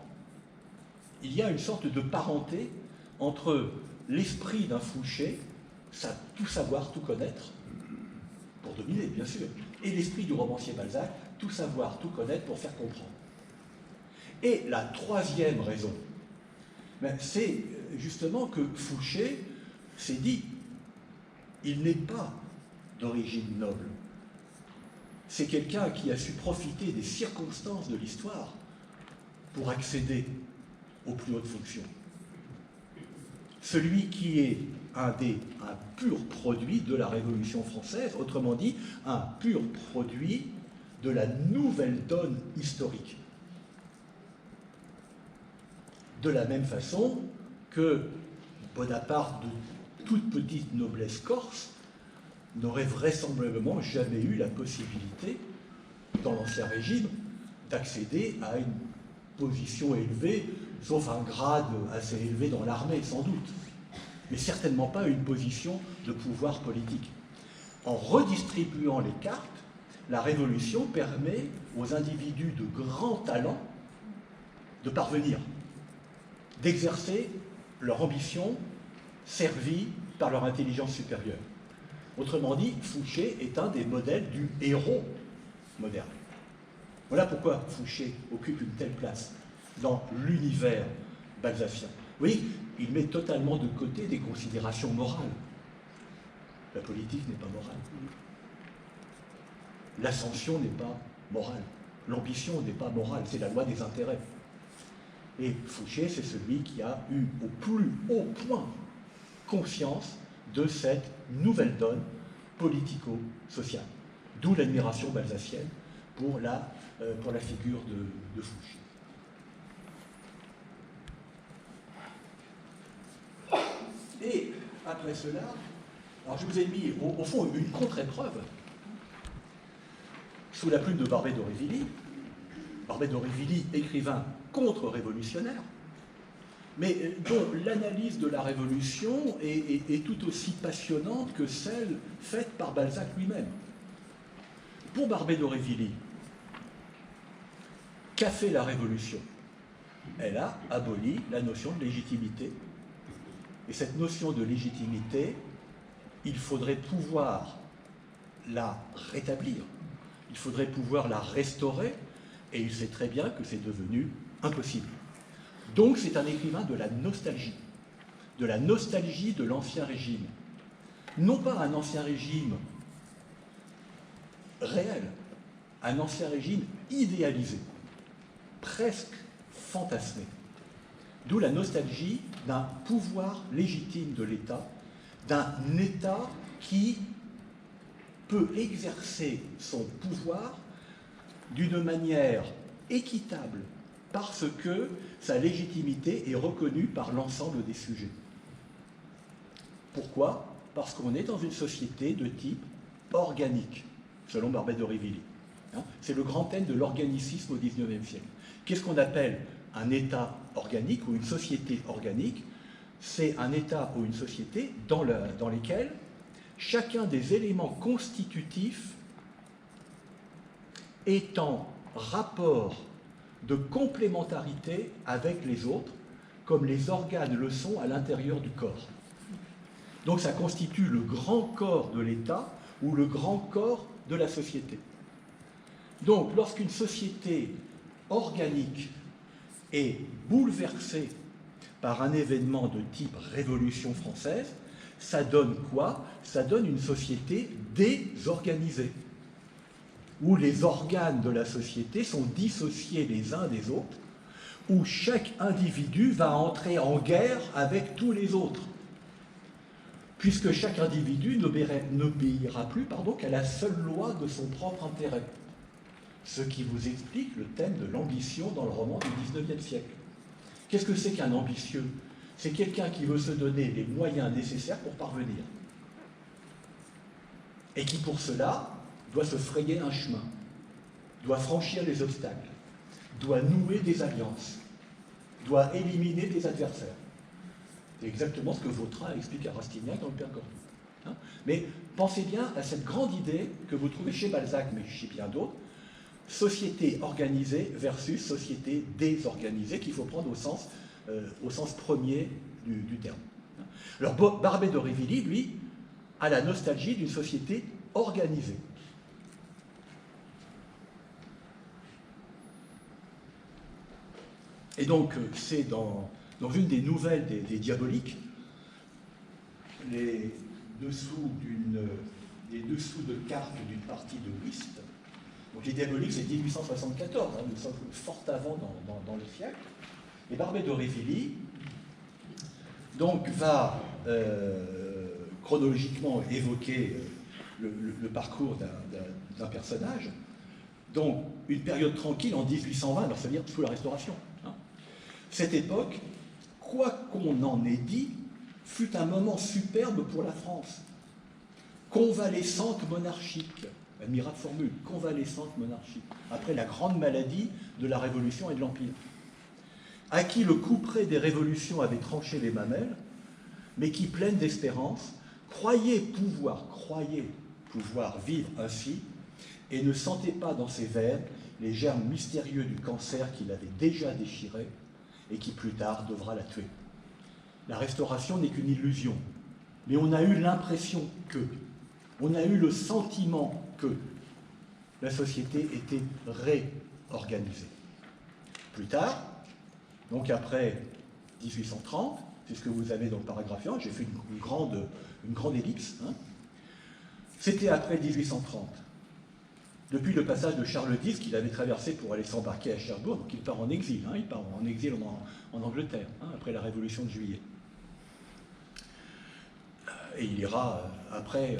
Il y a une sorte de parenté entre l'esprit d'un Fouché, tout savoir, tout connaître, pour dominer, bien sûr, et l'esprit du romancier Balzac, tout savoir, tout connaître pour faire comprendre. Et la troisième raison, c'est justement que Fouché s'est dit, il n'est pas d'origine noble. C'est quelqu'un qui a su profiter des circonstances de l'histoire pour accéder aux plus hautes fonctions. Celui qui est un pur produit de la Révolution française, autrement dit, un pur produit de la nouvelle donne historique. De la même façon que Bonaparte, de toute petite noblesse corse, n'aurait vraisemblablement jamais eu la possibilité, dans l'Ancien Régime, d'accéder à une position élevée, sauf un grade assez élevé dans l'armée, sans doute, mais certainement pas une position de pouvoir politique. En redistribuant les cartes, la Révolution permet aux individus de grand talent de parvenir, d'exercer leur ambition servie par leur intelligence supérieure. Autrement dit, Fouché est un des modèles du héros moderne. Voilà pourquoi Fouché occupe une telle place dans l'univers balzacien. Oui, il met totalement de côté des considérations morales. La politique n'est pas morale. L'ascension n'est pas morale. L'ambition n'est pas morale, c'est la loi des intérêts. Et Fouché, c'est celui qui a eu au plus haut point conscience de cette nouvelle donne politico-sociale. D'où l'admiration balzacienne pour la figure de Fouché. Et après cela, alors je vous ai mis au fond une contre-épreuve sous la plume de Barbey d'Aurevilly. Barbey d'Aurevilly, écrivain contre-révolutionnaire, mais dont l'analyse de la Révolution est tout aussi passionnante que celle faite par Balzac lui-même. Pour Barbey d'Aurevilly, qu'a fait la Révolution? Elle a aboli la notion de légitimité. Et cette notion de légitimité, il faudrait pouvoir la rétablir, il faudrait pouvoir la restaurer, et il sait très bien que c'est devenu impossible. Donc c'est un écrivain de la nostalgie de l'Ancien Régime. Non pas un Ancien Régime réel, un Ancien Régime idéalisé, presque fantasmé. D'où la nostalgie d'un pouvoir légitime de l'État, d'un État qui peut exercer son pouvoir d'une manière équitable, parce que sa légitimité est reconnue par l'ensemble des sujets. Pourquoi? Parce qu'on est dans une société de type organique, selon Barbey d'Aurevilly. C'est le grand thème de l'organicisme au XIXe siècle. Qu'est-ce qu'on appelle un État organique ou une société organique? C'est un État ou une société dans lesquels chacun des éléments constitutifs est en rapport de complémentarité avec les autres, comme les organes le sont à l'intérieur du corps. Donc ça constitue le grand corps de l'État ou le grand corps de la société. Donc lorsqu'une société organique est bouleversée par un événement de type Révolution française, ça donne quoi? Ça donne une société désorganisée, où les organes de la société sont dissociés les uns des autres, où chaque individu va entrer en guerre avec tous les autres, puisque chaque individu n'obéira plus qu'à la seule loi de son propre intérêt. Ce qui vous explique le thème de l'ambition dans le roman du XIXe siècle. Qu'est-ce que c'est qu'un ambitieux? C'est quelqu'un qui veut se donner les moyens nécessaires pour parvenir. Et qui, pour cela, doit se frayer un chemin, doit franchir les obstacles, doit nouer des alliances, doit éliminer des adversaires. C'est exactement ce que Vautrin explique à Rastignac dans le Père Cornu. Hein. Mais pensez bien à cette grande idée que vous trouvez chez Balzac, mais chez bien d'autres, société organisée versus société désorganisée, qu'il faut prendre au sens premier du terme. Alors Barbey d'Aurevilly, lui, a la nostalgie d'une société organisée. Et donc, c'est dans une des nouvelles des Diaboliques, les dessous de cartes d'une partie de whist. Donc les Diaboliques, c'est 1874, hein, nous sommes fort avant dans le siècle. Et Barbey d'Aurevilly donc va chronologiquement évoquer le parcours d'un personnage. Donc une période tranquille en 1820, alors ça veut dire sous la Restauration. Hein. Cette époque, quoi qu'on en ait dit, fut un moment superbe pour la France. Convalescente monarchique, admirable formule, convalescente monarchique, après la grande maladie de la Révolution et de l'Empire, à qui le couperet des révolutions avait tranché les mamelles, mais qui, pleine d'espérance, croyait pouvoir vivre ainsi, et ne sentait pas dans ses veines les germes mystérieux du cancer qui l'avait déjà déchiré et qui plus tard devra la tuer. La Restauration n'est qu'une illusion, mais on a eu l'impression on a eu le sentiment que la société était réorganisée. Plus tard, donc après 1830, c'est ce que vous avez dans le paragraphe 1, j'ai fait une grande ellipse, hein. C'était après 1830. Depuis le passage de Charles X qu'il avait traversé pour aller s'embarquer à Cherbourg, donc il part en exil, hein, il part en exil en Angleterre, hein, après la Révolution de Juillet. Et il ira après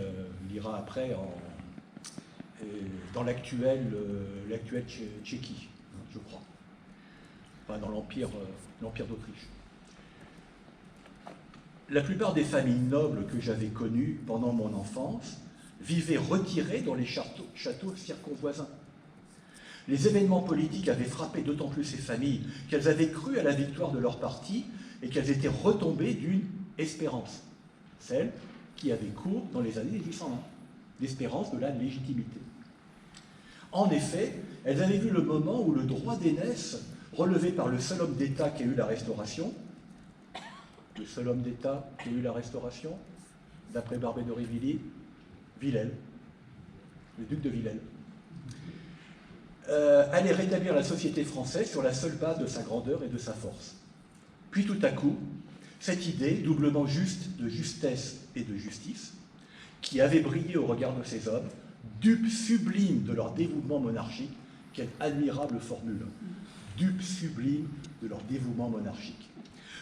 dans l'actuelle Tchéquie, je crois, enfin dans l'Empire d'Autriche. La plupart des familles nobles que j'avais connues pendant mon enfance vivaient retirées dans les châteaux circonvoisins. Les événements politiques avaient frappé d'autant plus ces familles qu'elles avaient cru à la victoire de leur parti et qu'elles étaient retombées d'une espérance, celle qui avait cours dans les années 1820, l'espérance de la légitimité. En effet, elles avaient vu le moment où le droit d'aînesse, relevé par le seul homme d'État qui a eu la Restauration, le seul homme d'État qui a eu la Restauration, d'après Barbey d'Aurevilly, Villèle, le duc de Villèle, allait rétablir la société française sur la seule base de sa grandeur et de sa force. Puis tout à coup, cette idée, doublement juste de justesse et de justice, qui avait brillé au regard de ces hommes, dupes sublimes de leur dévouement monarchique, quelle admirable formule, dupes sublimes de leur dévouement monarchique,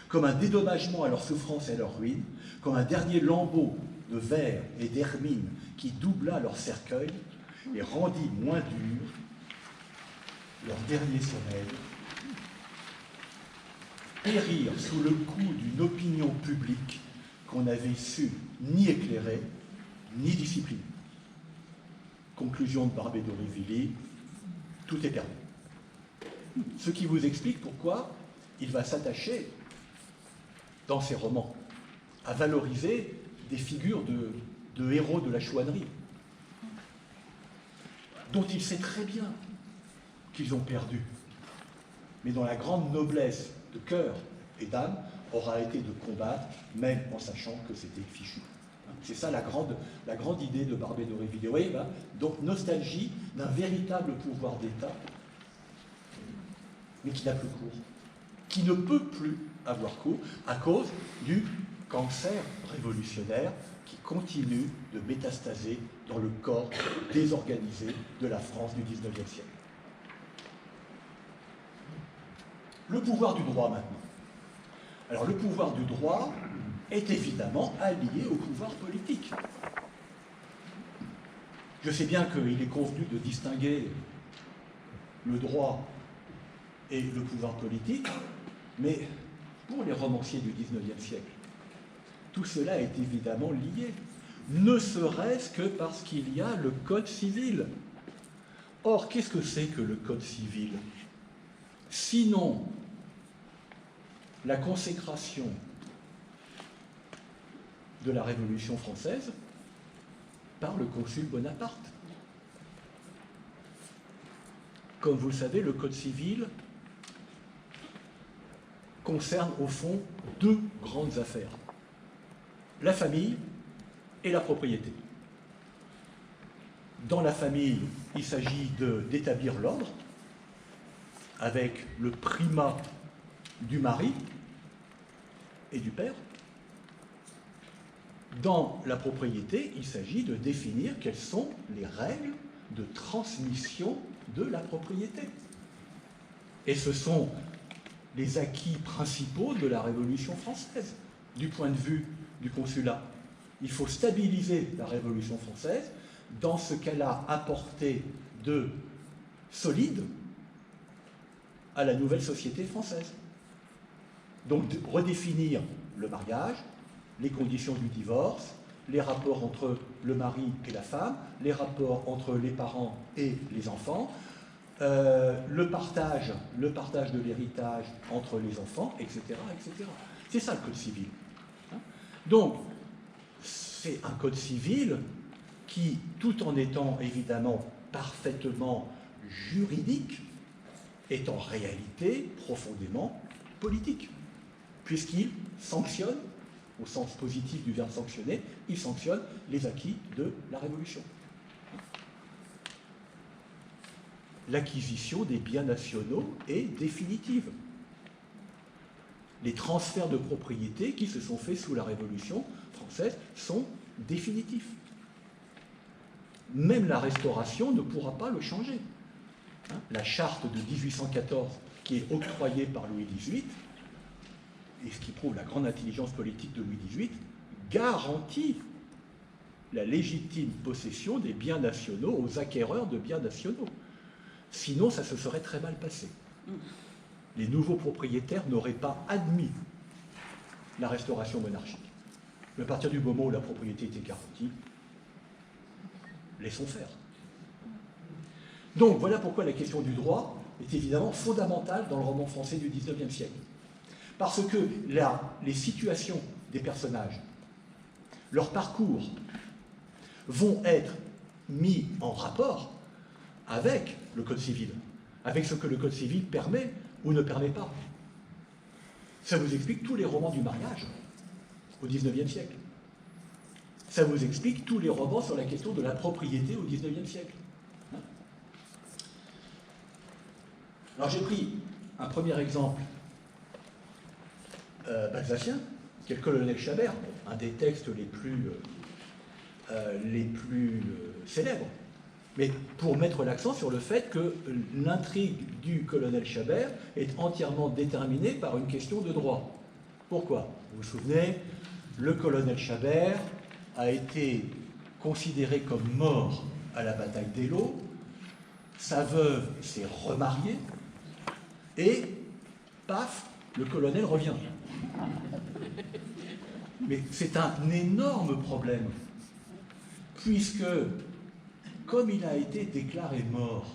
comme un dédommagement à leur souffrance et à leur ruine, comme un dernier lambeau de verre et d'hermine qui doubla leur cercueil et rendit moins dur leur dernier sommeil, périr sous le coup d'une opinion publique qu'on n'avait su ni éclairer, ni discipliner. Conclusion de Barbey d'Aurevilly, tout est perdu. Ce qui vous explique pourquoi il va s'attacher, dans ses romans, à valoriser des figures de héros de la chouannerie, dont il sait très bien qu'ils ont perdu, mais dont la grande noblesse de cœur et d'âme aura été de combattre, même en sachant que c'était fichu. C'est ça la grande idée de Barbey d'Aurevilly. Oui, donc nostalgie d'un véritable pouvoir d'État, mais qui n'a plus cours, qui ne peut plus avoir cours à cause du cancer révolutionnaire qui continue de métastaser dans le corps désorganisé de la France du XIXe siècle. Le pouvoir du droit maintenant. Alors le pouvoir du droit est évidemment allié au pouvoir politique. Je sais bien qu'il est convenu de distinguer le droit et le pouvoir politique, mais pour les romanciers du XIXe siècle, tout cela est évidemment lié. ne serait-ce que parce qu'il y a le Code civil. Or, qu'est-ce que c'est que le Code civil? Sinon, la consécration de la Révolution française par le consul Bonaparte. Comme vous le savez, le Code civil concerne au fond deux grandes affaires, la famille et la propriété. Dans la famille, il s'agit d'établir l'ordre avec le primat du mari et du père. Dans la propriété, il s'agit de définir quelles sont les règles de transmission de la propriété. Et ce sont les acquis principaux de la Révolution française, du point de vue du consulat. Il faut stabiliser la Révolution française dans ce qu'elle a apporté de solide à la nouvelle société française. Donc redéfinir le mariage, les conditions du divorce, les rapports entre le mari et la femme, les rapports entre les parents et les enfants, le partage de l'héritage entre les enfants, etc., etc. C'est ça le Code civil. Donc, c'est un Code civil qui, tout en étant évidemment parfaitement juridique, est en réalité profondément politique, puisqu'il sanctionne, au sens positif du verbe sanctionner, il sanctionne les acquis de la Révolution. L'acquisition des biens nationaux est définitive. Les transferts de propriété qui se sont faits sous la Révolution française sont définitifs. Même la Restauration ne pourra pas le changer. La charte de 1814, qui est octroyée par Louis XVIII, et ce qui prouve la grande intelligence politique de Louis XVIII, garantit la légitime possession des biens nationaux aux acquéreurs de biens nationaux. Sinon, ça se serait très mal passé. Les nouveaux propriétaires n'auraient pas admis la restauration monarchique. Mais à partir du moment où la propriété était garantie, laissons faire. Donc, voilà pourquoi la question du droit est évidemment fondamentale dans le roman français du XIXe siècle. Parce que les situations des personnages, leur parcours, vont être mis en rapport avec le Code civil, avec ce que le Code civil permet ou ne permet pas. Ça vous explique tous les romans du mariage au XIXe siècle. Ça vous explique tous les romans sur la question de la propriété au XIXe siècle. Alors j'ai pris un premier exemple alsacien, qui est le colonel Chabert, un des textes les plus célèbres, mais pour mettre l'accent sur le fait que l'intrigue du colonel Chabert est entièrement déterminée par une question de droit. Pourquoi? Vous vous souvenez, le colonel Chabert a été considéré comme mort à la bataille d'Eylau, sa veuve s'est remariée, et paf, le colonel revient. Mais c'est un énorme problème, puisque, comme il a été déclaré mort,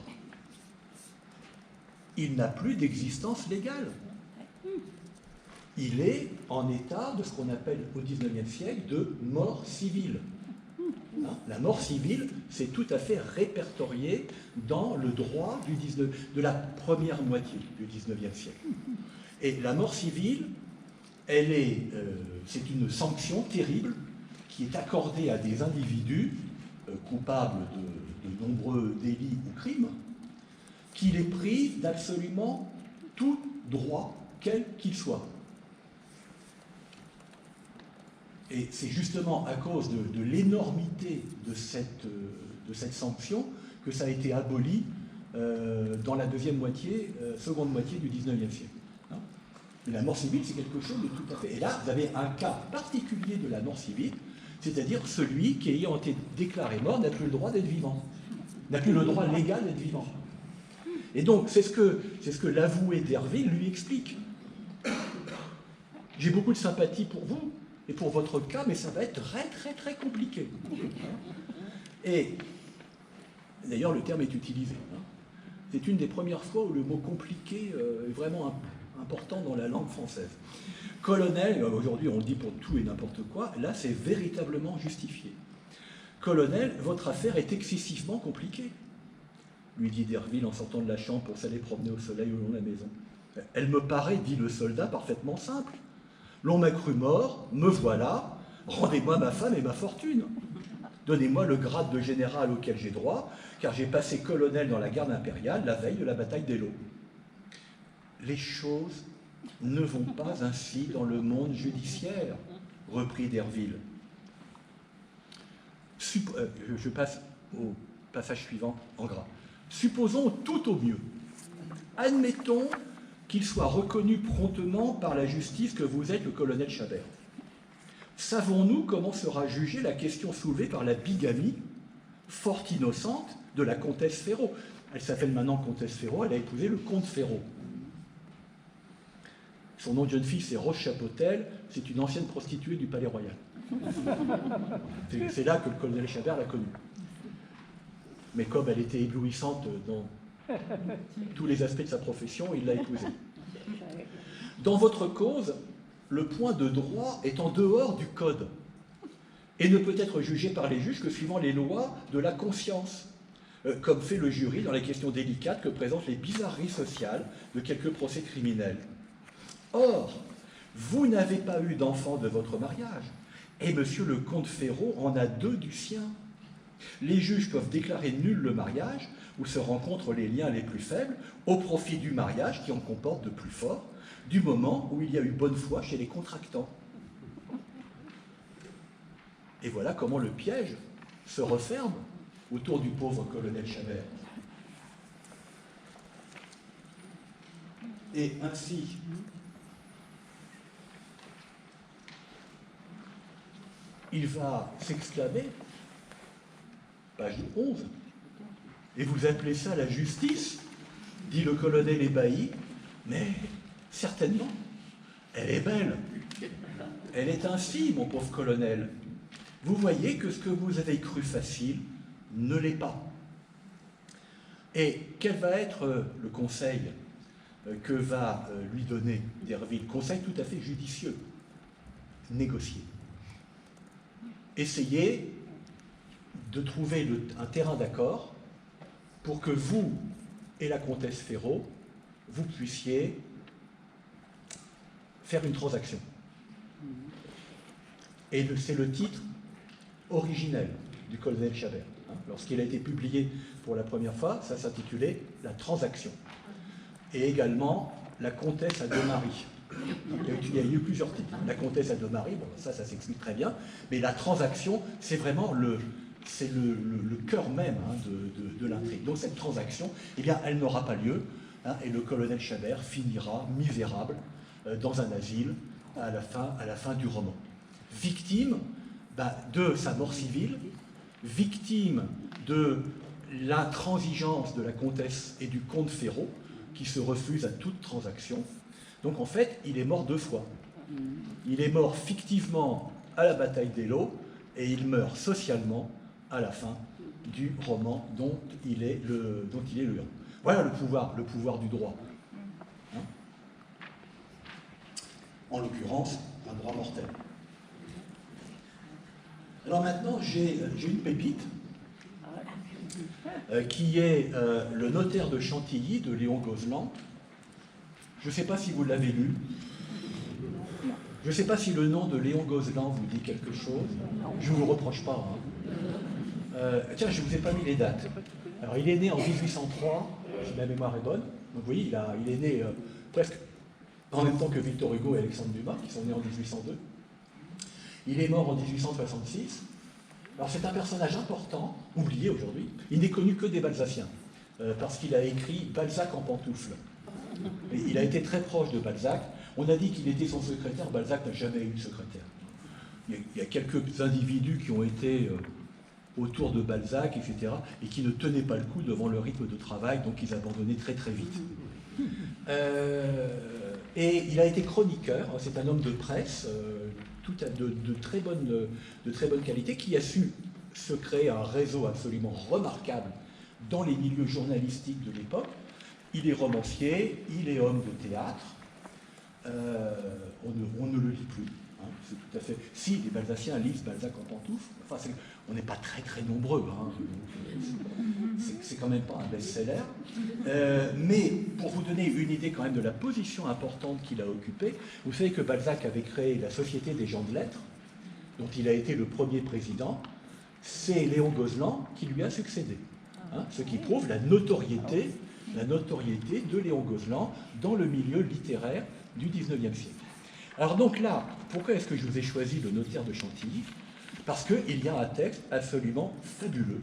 il n'a plus d'existence légale. Il est en état de ce qu'on appelle au XIXe siècle de mort civile. La mort civile, c'est tout à fait répertorié dans le droit de la première moitié du XIXe siècle. Et la mort civile, c'est une sanction terrible qui est accordée à des individus coupables de nombreux délits ou crimes, qui les privent d'absolument tout droit, quel qu'il soit. Et c'est justement à cause de l'énormité de cette sanction que ça a été aboli dans la seconde moitié du XIXe siècle. Mais la mort civile, c'est quelque chose de tout à fait... Et là, vous avez un cas particulier de la mort civile, c'est-à-dire celui qui, ayant été déclaré mort, n'a plus le droit d'être vivant, n'a plus le droit légal d'être vivant. Et donc, c'est ce que l'avoué d'Herville lui explique. J'ai beaucoup de sympathie pour vous, Et pour votre cas, mais ça va être très très très compliqué. Et d'ailleurs, le terme est utilisé. C'est une des premières fois où le mot compliqué est vraiment important dans la langue française. Colonel, aujourd'hui on le dit pour tout et n'importe quoi, là c'est véritablement justifié. Colonel, votre affaire est excessivement compliquée, lui dit Derville en sortant de la chambre pour s'aller promener au soleil au long de la maison. Elle me paraît, dit le soldat, parfaitement simple. L'on m'a cru mort, me voilà, rendez-moi ma femme et ma fortune. Donnez-moi le grade de général auquel j'ai droit, car j'ai passé colonel dans la garde impériale la veille de la bataille d'Eylau. Les choses ne vont pas ainsi dans le monde judiciaire, reprit Derville. Je passe au passage suivant en gras. Supposons tout au mieux. Admettons qu'il soit reconnu promptement par la justice que vous êtes le colonel Chabert. Savons-nous comment sera jugée la question soulevée par la bigamie, fort innocente, de la comtesse Ferraud? Elle s'appelle maintenant comtesse Ferraud, elle a épousé le comte Ferraud. Son nom de jeune fille, c'est Rose Chapotel, c'est une ancienne prostituée du Palais Royal. C'est là que le colonel Chabert l'a connue. Mais comme elle était éblouissante dans tous les aspects de sa profession, il l'a épousée. Dans votre cause, le point de droit est en dehors du code et ne peut être jugé par les juges que suivant les lois de la conscience, comme fait le jury dans les questions délicates que présentent les bizarreries sociales de quelques procès criminels. Or, vous n'avez pas eu d'enfant de votre mariage, et monsieur le comte Ferraud en a 2 du sien. Les juges peuvent déclarer nul le mariage, où se rencontrent les liens les plus faibles, au profit du mariage qui en comporte de plus forts, du moment où il y a eu bonne foi chez les contractants. Et voilà comment le piège se referme autour du pauvre colonel Chabert. Et ainsi, il va s'exclamer, page 11, « Et vous appelez ça la justice ?» dit le colonel ébahi. « Mais certainement, elle est belle. Elle est ainsi, mon pauvre colonel. Vous voyez que ce que vous avez cru facile ne l'est pas. » Et quel va être le conseil que va lui donner Derville? Conseil tout à fait judicieux. Négocier. Essayez de trouver un terrain d'accord pour que vous et la comtesse Ferraud, vous puissiez faire une transaction. Et c'est le titre originel du colonel Chabert. Lorsqu'il a été publié pour la première fois, ça s'intitulait « La transaction ». Et également « La comtesse à 2 maris ». Il y a eu plusieurs titres. La comtesse à 2 maris, bon, ça s'explique très bien, mais la transaction, c'est vraiment le cœur même de l'intrigue. Donc cette transaction, eh bien, elle n'aura pas lieu, et le colonel Chabert finira misérable dans un asile à la fin du roman. Victime de sa mort civile, victime de l'intransigeance de la comtesse et du comte Ferraud, qui se refusent à toute transaction. Donc en fait, il est mort 2 fois. Il est mort fictivement à la bataille d'Eylau et il meurt socialement à la fin du roman dont il est le héros. Voilà le pouvoir du droit. Hein? En l'occurrence, un droit mortel. Alors maintenant, j'ai une pépite qui est le notaire de Chantilly de Léon Gozlan. Je ne sais pas si vous l'avez lu. Je ne sais pas si le nom de Léon Gozlan vous dit quelque chose. Je ne vous reproche pas. Tiens, je ne vous ai pas mis les dates. Alors, il est né en 1803, si ma mémoire est bonne. Donc, vous voyez, il est né presque en même temps que Victor Hugo et Alexandre Dumas, qui sont nés en 1802. Il est mort en 1866. Alors, c'est un personnage important, oublié aujourd'hui. Il n'est connu que des Balzaciens, parce qu'il a écrit Balzac en pantoufles. Et il a été très proche de Balzac. On a dit qu'il était son secrétaire. Balzac n'a jamais eu de secrétaire. Il y a quelques individus qui ont été autour de Balzac, etc., et qui ne tenaient pas le coup devant le rythme de travail, donc ils abandonnaient très très vite. Et il a été chroniqueur, c'est un homme de presse, de très bonne qualité, qui a su se créer un réseau absolument remarquable dans les milieux journalistiques de l'époque. Il est romancier, il est homme de théâtre, on ne le lit plus. Hein, c'est tout à fait... Si les Balzaciens lisent Balzac en pantoufles, enfin, on n'est pas très nombreux, hein, c'est quand même pas un best-seller, mais pour vous donner une idée quand même de la position importante qu'il a occupée, vous savez que Balzac avait créé la Société des gens de lettres, dont il a été le premier président. C'est Léon Gozlan qui lui a succédé, hein, ce qui prouve la notoriété de Léon Gozlan dans le milieu littéraire du XIXe siècle. Alors donc là, pourquoi est-ce que je vous ai choisi le notaire de Chantilly? Parce qu'il y a un texte absolument fabuleux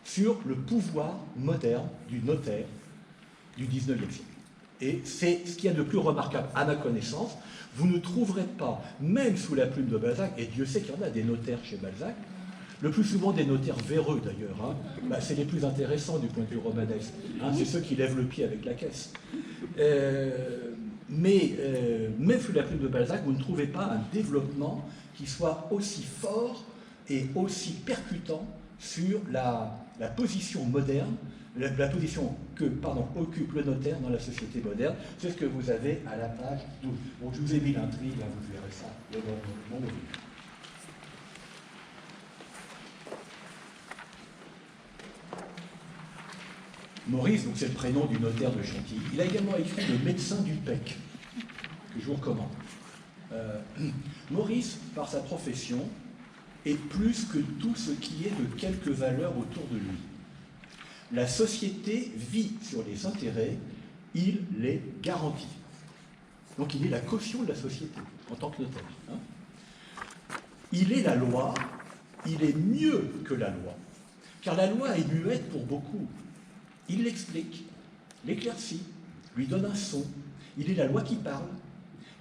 sur le pouvoir moderne du notaire du XIXe siècle. Et c'est ce qu'il y a de plus remarquable à ma connaissance. Vous ne trouverez pas, même sous la plume de Balzac, et Dieu sait qu'il y en a des notaires chez Balzac, le plus souvent des notaires véreux d'ailleurs, hein. Bah, c'est les plus intéressants du point de vue romanesque, hein, c'est ceux qui lèvent le pied avec la caisse. Mais même sous la plume de Balzac, vous ne trouvez pas un développement qui soit aussi fort et aussi percutant sur la position moderne, la position que occupe le notaire dans la société moderne. C'est ce que vous avez à la page 12. Bon, je vous ai mis l'intrigue, hein, vous verrez ça. Bon. Maurice, donc c'est le prénom du notaire de Chantilly. Il a également écrit Le médecin du Pec, que je vous recommande. Maurice, par sa profession, est plus que tout ce qui est de quelque valeur autour de lui. La société vit sur les intérêts, il les garantit. Donc il est la caution de la société, en tant que notaire. Hein. Il est la loi, il est mieux que la loi, car la loi est muette pour beaucoup. Il l'explique, l'éclaircit, lui donne un son. Il est la loi qui parle.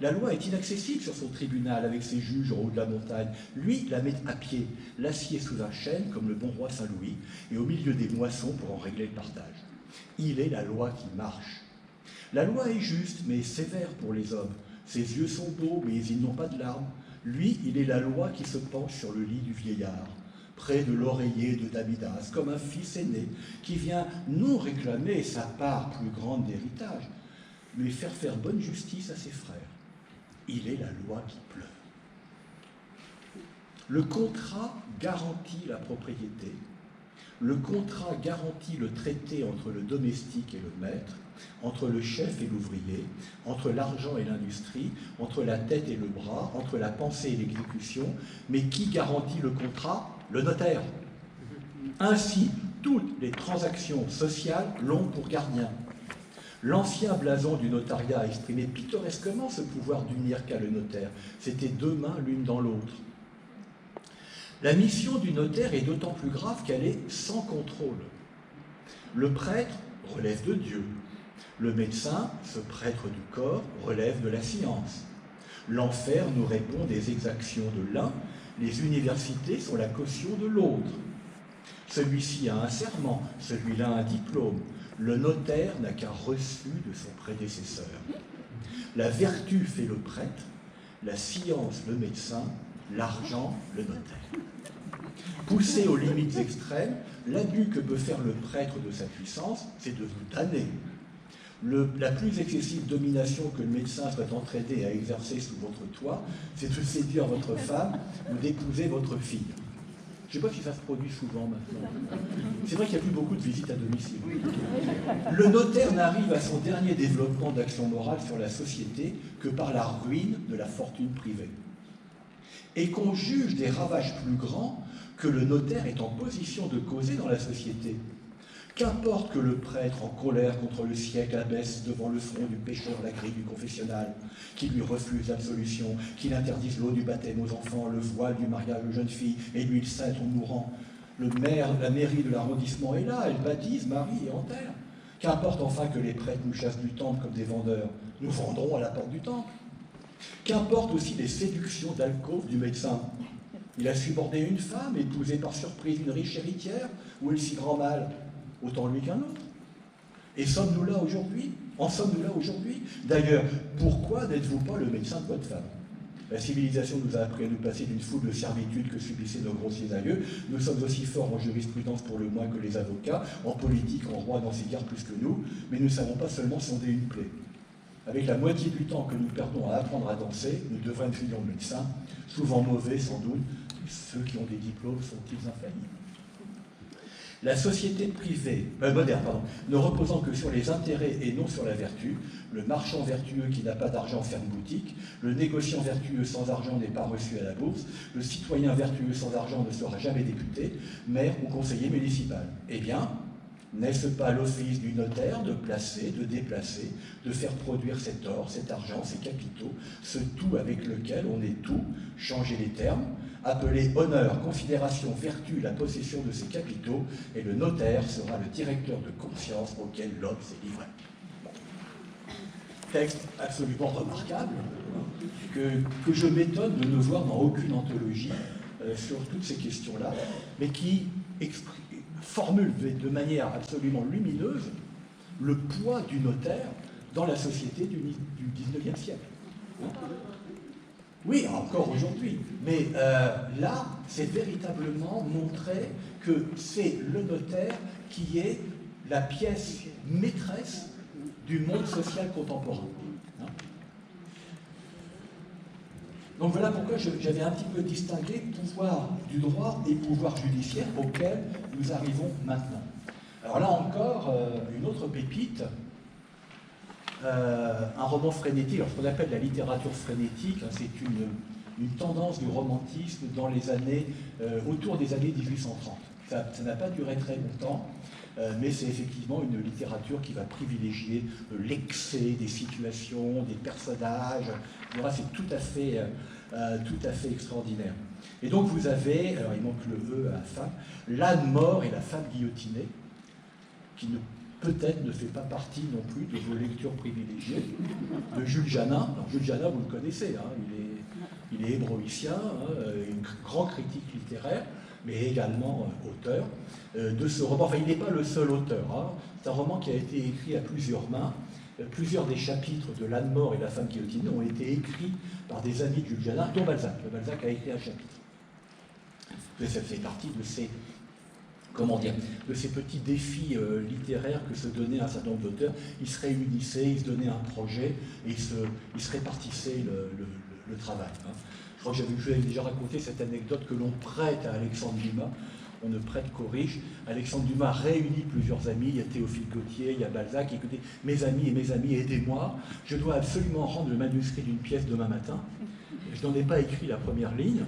La loi est inaccessible sur son tribunal avec ses juges en haut de la montagne. Lui, la met à pied, l'assied sous un chêne comme le bon roi Saint-Louis et au milieu des moissons pour en régler le partage. Il est la loi qui marche. La loi est juste, mais sévère pour les hommes. Ses yeux sont beaux, mais ils n'ont pas de larmes. Lui, il est la loi qui se penche sur le lit du vieillard, près de l'oreiller de Damidas, comme un fils aîné, qui vient non réclamer sa part plus grande d'héritage, mais faire bonne justice à ses frères. Il est la loi qui pleure. Le contrat garantit la propriété. Le contrat garantit le traité entre le domestique et le maître, entre le chef et l'ouvrier, entre l'argent et l'industrie, entre la tête et le bras, entre la pensée et l'exécution. Mais qui garantit le contrat? Le notaire. Ainsi, toutes les transactions sociales l'ont pour gardien. L'ancien blason du notariat a exprimé pittoresquement ce pouvoir d'unir qu'a le notaire. C'était deux mains l'une dans l'autre. La mission du notaire est d'autant plus grave qu'elle est sans contrôle. Le prêtre relève de Dieu. Le médecin, ce prêtre du corps, relève de la science. L'enfer nous répond des exactions de l'un, les universités sont la caution de l'autre. Celui-ci a un serment, celui-là un diplôme. Le notaire n'a qu'un reçu de son prédécesseur. La vertu fait le prêtre, la science le médecin, l'argent le notaire. Poussé aux limites extrêmes, l'abus que peut faire le prêtre de sa puissance, c'est de vous damner. La plus excessive domination que le médecin soit entraîné à exercer sous votre toit, c'est de séduire votre femme ou d'épouser votre fille. Je ne sais pas si ça se produit souvent maintenant. C'est vrai qu'il n'y a plus beaucoup de visites à domicile. Le notaire n'arrive à son dernier développement d'action morale sur la société que par la ruine de la fortune privée. Et qu'on juge des ravages plus grands que le notaire est en position de causer dans la société. Qu'importe que le prêtre, en colère contre le siècle, abaisse devant le front du pécheur la grille du confessionnal, qu'il lui refuse l'absolution, qu'il interdise l'eau du baptême aux enfants, le voile du mariage aux jeunes filles et l'huile sainte aux mourants. La mairie de l'arrondissement est là, elle baptise, marie et enterre. Qu'importe enfin que les prêtres nous chassent du temple comme des vendeurs, nous vendrons à la porte du temple. Qu'importe aussi les séductions d'alcôve du médecin. Il a suborné une femme, épousée par surprise une riche héritière, ou elle si grand mal, autant lui qu'un autre. Et sommes-nous là aujourd'hui? En sommes-nous là aujourd'hui? D'ailleurs, pourquoi n'êtes-vous pas le médecin de votre femme? La civilisation nous a appris à nous passer d'une foule de servitudes que subissaient nos grossiers aïeux. Nous sommes aussi forts en jurisprudence pour le moins que les avocats, en politique, en droit, dans ces guerres plus que nous, mais nous ne savons pas seulement sonder une plaie. Avec la moitié du temps que nous perdons à apprendre à danser, nous devrions finir médecins, souvent mauvais sans doute. Ceux qui ont des diplômes sont-ils infaillibles? La société privée, moderne, ne reposant que sur les intérêts et non sur la vertu, le marchand vertueux qui n'a pas d'argent ferme boutique, le négociant vertueux sans argent n'est pas reçu à la bourse, le citoyen vertueux sans argent ne sera jamais député, maire ou conseiller municipal. Eh bien, n'est-ce pas l'office du notaire de placer, de déplacer, de faire produire cet or, cet argent, ces capitaux, ce tout avec lequel on est tout, changer les termes, appeler honneur, considération, vertu, la possession de ces capitaux, et le notaire sera le directeur de conscience auquel l'homme s'est livré. Texte absolument remarquable, que je m'étonne de ne voir dans aucune anthologie sur toutes ces questions-là, mais qui formule de manière absolument lumineuse le poids du notaire dans la société du XIXe siècle. Oui, encore aujourd'hui, mais là, c'est véritablement montrer que c'est le notaire qui est la pièce maîtresse du monde social contemporain. Donc voilà pourquoi j'avais un petit peu distingué pouvoir du droit et pouvoir judiciaire auquel nous arrivons maintenant. Alors là encore, une autre pépite, un roman frénétique, alors ce qu'on appelle la littérature frénétique, hein, c'est une tendance du romantisme dans les années, autour des années 1830. Ça n'a pas duré très longtemps, mais c'est effectivement une littérature qui va privilégier l'excès des situations, des personnages. C'est tout à fait extraordinaire. Et donc vous avez, alors il manque le E à la fin, l'âne mort et la femme guillotinée, qui peut-être ne fait pas partie non plus de vos lectures privilégiées, de Jules Janin. Alors Jules Janin, vous le connaissez, hein, il est hébroïcien, hein, une grande critique littéraire, mais également auteur de ce roman. Enfin, il n'est pas le seul auteur. Hein. C'est un roman qui a été écrit à plusieurs mains. Plusieurs des chapitres de l'âne mort et la femme guillotinée ont été écrits par des amis de Jules Janin, dont Balzac. Balzac a écrit un chapitre. Ça fait partie de ces, de ces petits défis littéraires que se donnaient un certain nombre d'auteurs. Ils se réunissaient, ils se donnaient un projet et ils se répartissaient le travail. Hein. Je crois que je vous avais déjà raconté cette anecdote que l'on prête à Alexandre Dumas. On ne prête qu'aux riches. Alexandre Dumas réunit plusieurs amis. Il y a Théophile Gautier, il y a Balzac. Écoutez, mes amis, aidez-moi. Je dois absolument rendre le manuscrit d'une pièce demain matin. Je n'en ai pas écrit la première ligne.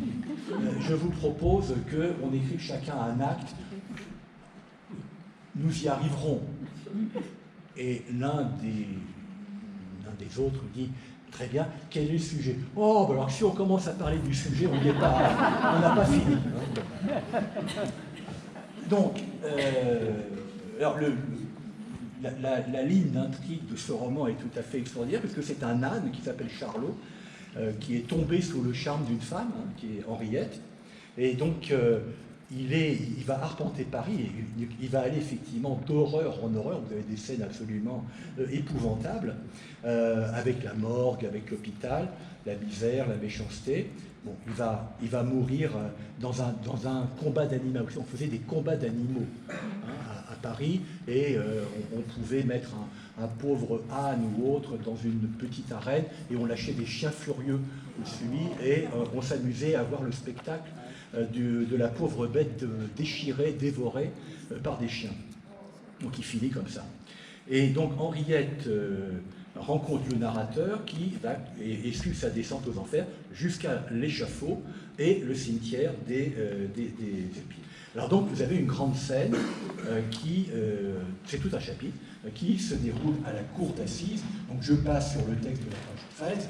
Je vous propose qu'on écrive chacun un acte. Nous y arriverons. Et l'un des autres dit, très bien, quel est le sujet? Oh, ben alors si on commence à parler du sujet, on n'a pas fini. Donc, alors la ligne d'intrigue de ce roman est tout à fait extraordinaire, parce que c'est un âne qui s'appelle Charlot, qui est tombé sous le charme d'une femme, hein, qui est Henriette, et donc il va arpenter Paris, et il va aller effectivement d'horreur en horreur. Vous avez des scènes absolument épouvantables, avec la morgue, avec l'hôpital, la misère, la méchanceté. Bon, il va mourir dans un combat d'animaux. On faisait des combats d'animaux, hein, à Paris, et on pouvait mettre un pauvre âne ou autre dans une petite arène, et on lâchait des chiens furieux au-dessus, et on s'amusait à voir le spectacle de la pauvre bête déchirée, dévorée par des chiens. Donc il finit comme ça. Et donc Henriette rencontre le narrateur qui va et suit sa descente aux enfers jusqu'à l'échafaud et le cimetière des épis. Alors donc vous avez une grande scène c'est tout un chapitre, qui se déroule à la cour d'assises. Donc je passe sur le texte de la page 13,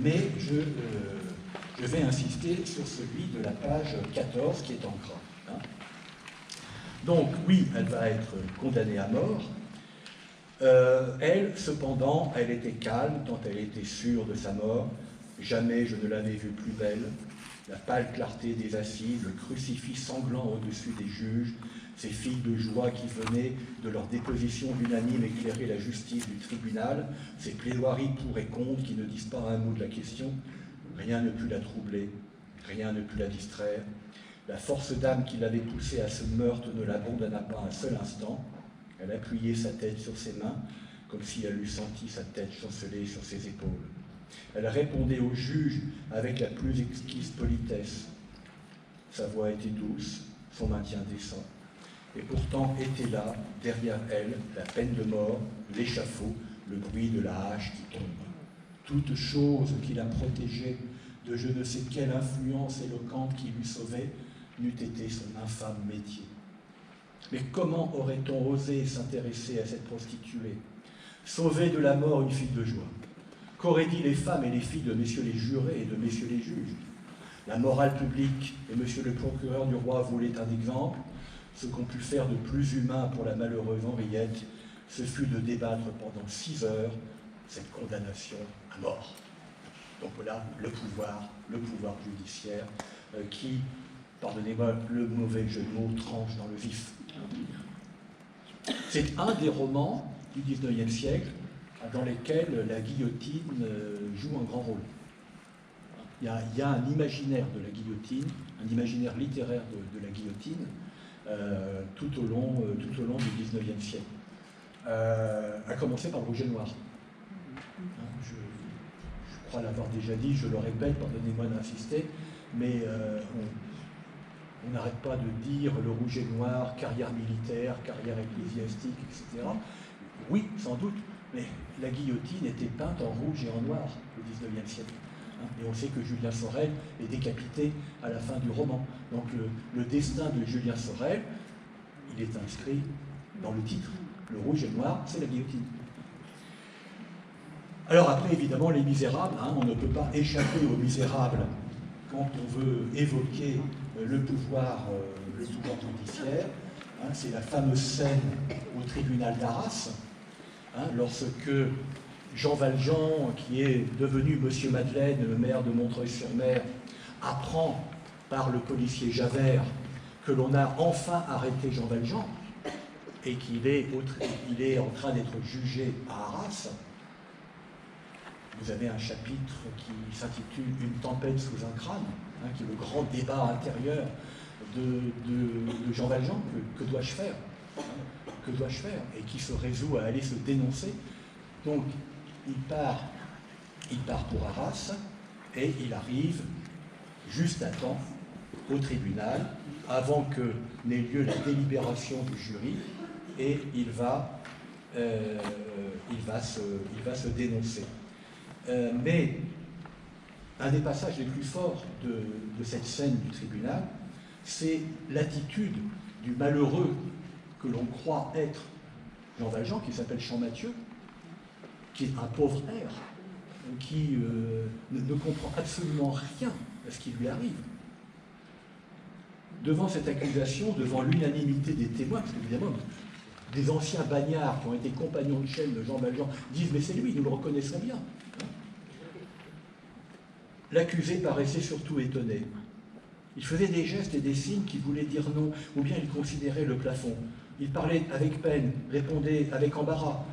mais je vais insister sur celui de la page 14 qui est en gras. Hein. Donc oui, elle va être condamnée à mort. Elle, cependant, elle était calme tant elle était sûre de sa mort. Jamais je ne l'avais vue plus belle. La pâle clarté des assises, le crucifix sanglant au-dessus des juges, ces filles de joie qui venaient de leur déposition unanime éclairer la justice du tribunal, ces plaidoiries pour et contre qui ne disent pas un mot de la question. Rien ne put la troubler, rien ne put la distraire. La force d'âme qui l'avait poussée à ce meurtre ne l'abandonna pas un seul instant. Elle appuyait sa tête sur ses mains, comme si elle eût senti sa tête chanceler sur ses épaules. Elle répondait au juge avec la plus exquise politesse. Sa voix était douce, son maintien décent. Et pourtant était là, derrière elle, la peine de mort, l'échafaud, le bruit de la hache qui tombe. Toute chose qui la protégeait de je ne sais quelle influence éloquente qui lui sauvait n'eût été son infâme métier. Mais comment aurait-on osé s'intéresser à cette prostituée, sauver de la mort une fille de joie? Qu'auraient dit les femmes et les filles de messieurs les jurés et de messieurs les juges? La morale publique et monsieur le procureur du roi voulaient un exemple. Ce qu'on put faire de plus humain pour la malheureuse Henriette, ce fut de débattre pendant 6 heures cette condamnation à mort. Donc voilà le pouvoir judiciaire qui, pardonnez-moi le mauvais jeu de mots, tranche dans le vif. C'est un des romans du XIXe siècle dans lesquels la guillotine joue un grand rôle. Il y a un imaginaire de la guillotine, un imaginaire littéraire de la guillotine tout au long du XIXe siècle. À commencer par le Rouge et Noir. Je crois l'avoir déjà dit, je le répète, pardonnez-moi d'insister, mais on n'arrête pas de dire le Rouge et Noir, carrière militaire, carrière ecclésiastique, etc. Oui, sans doute, mais la guillotine était peinte en rouge et en noir au XIXe siècle. Et on sait que Julien Sorel est décapité à la fin du roman. Donc le destin de Julien Sorel, il est inscrit dans le titre. Le rouge et noir, c'est la guillotine. Alors après, évidemment, les Misérables, on ne peut pas échapper aux Misérables quand on veut évoquer le pouvoir judiciaire. C'est la fameuse scène au tribunal d'Arras, lorsque Jean Valjean, qui est devenu Monsieur Madeleine, le maire de Montreuil-sur-Mer, apprend par le policier Javert que l'on a enfin arrêté Jean Valjean et qu'il est en train d'être jugé à Arras. Vous avez un chapitre qui s'intitule « Une tempête sous un crâne », qui est le grand débat intérieur de Jean Valjean. Que dois-je faire? Que dois-je faire? Et qui se résout à aller se dénoncer. Donc, il part pour Arras et il arrive juste à temps au tribunal avant que n'ait lieu la délibération du jury et il va se dénoncer. Mais un des passages les plus forts de cette scène du tribunal, c'est l'attitude du malheureux que l'on croit être Jean Valjean, qui s'appelle Champmathieu, qui est un pauvre air, qui ne comprend absolument rien à ce qui lui arrive. Devant cette accusation, devant l'unanimité des témoins, parce qu'évidemment, des anciens bagnards qui ont été compagnons de chaîne de Jean Valjean disent « mais c'est lui, nous le reconnaissons bien ». L'accusé paraissait surtout étonné. Il faisait des gestes et des signes qui voulaient dire non, ou bien il considérait le plafond. Il parlait avec peine, répondait avec embarras,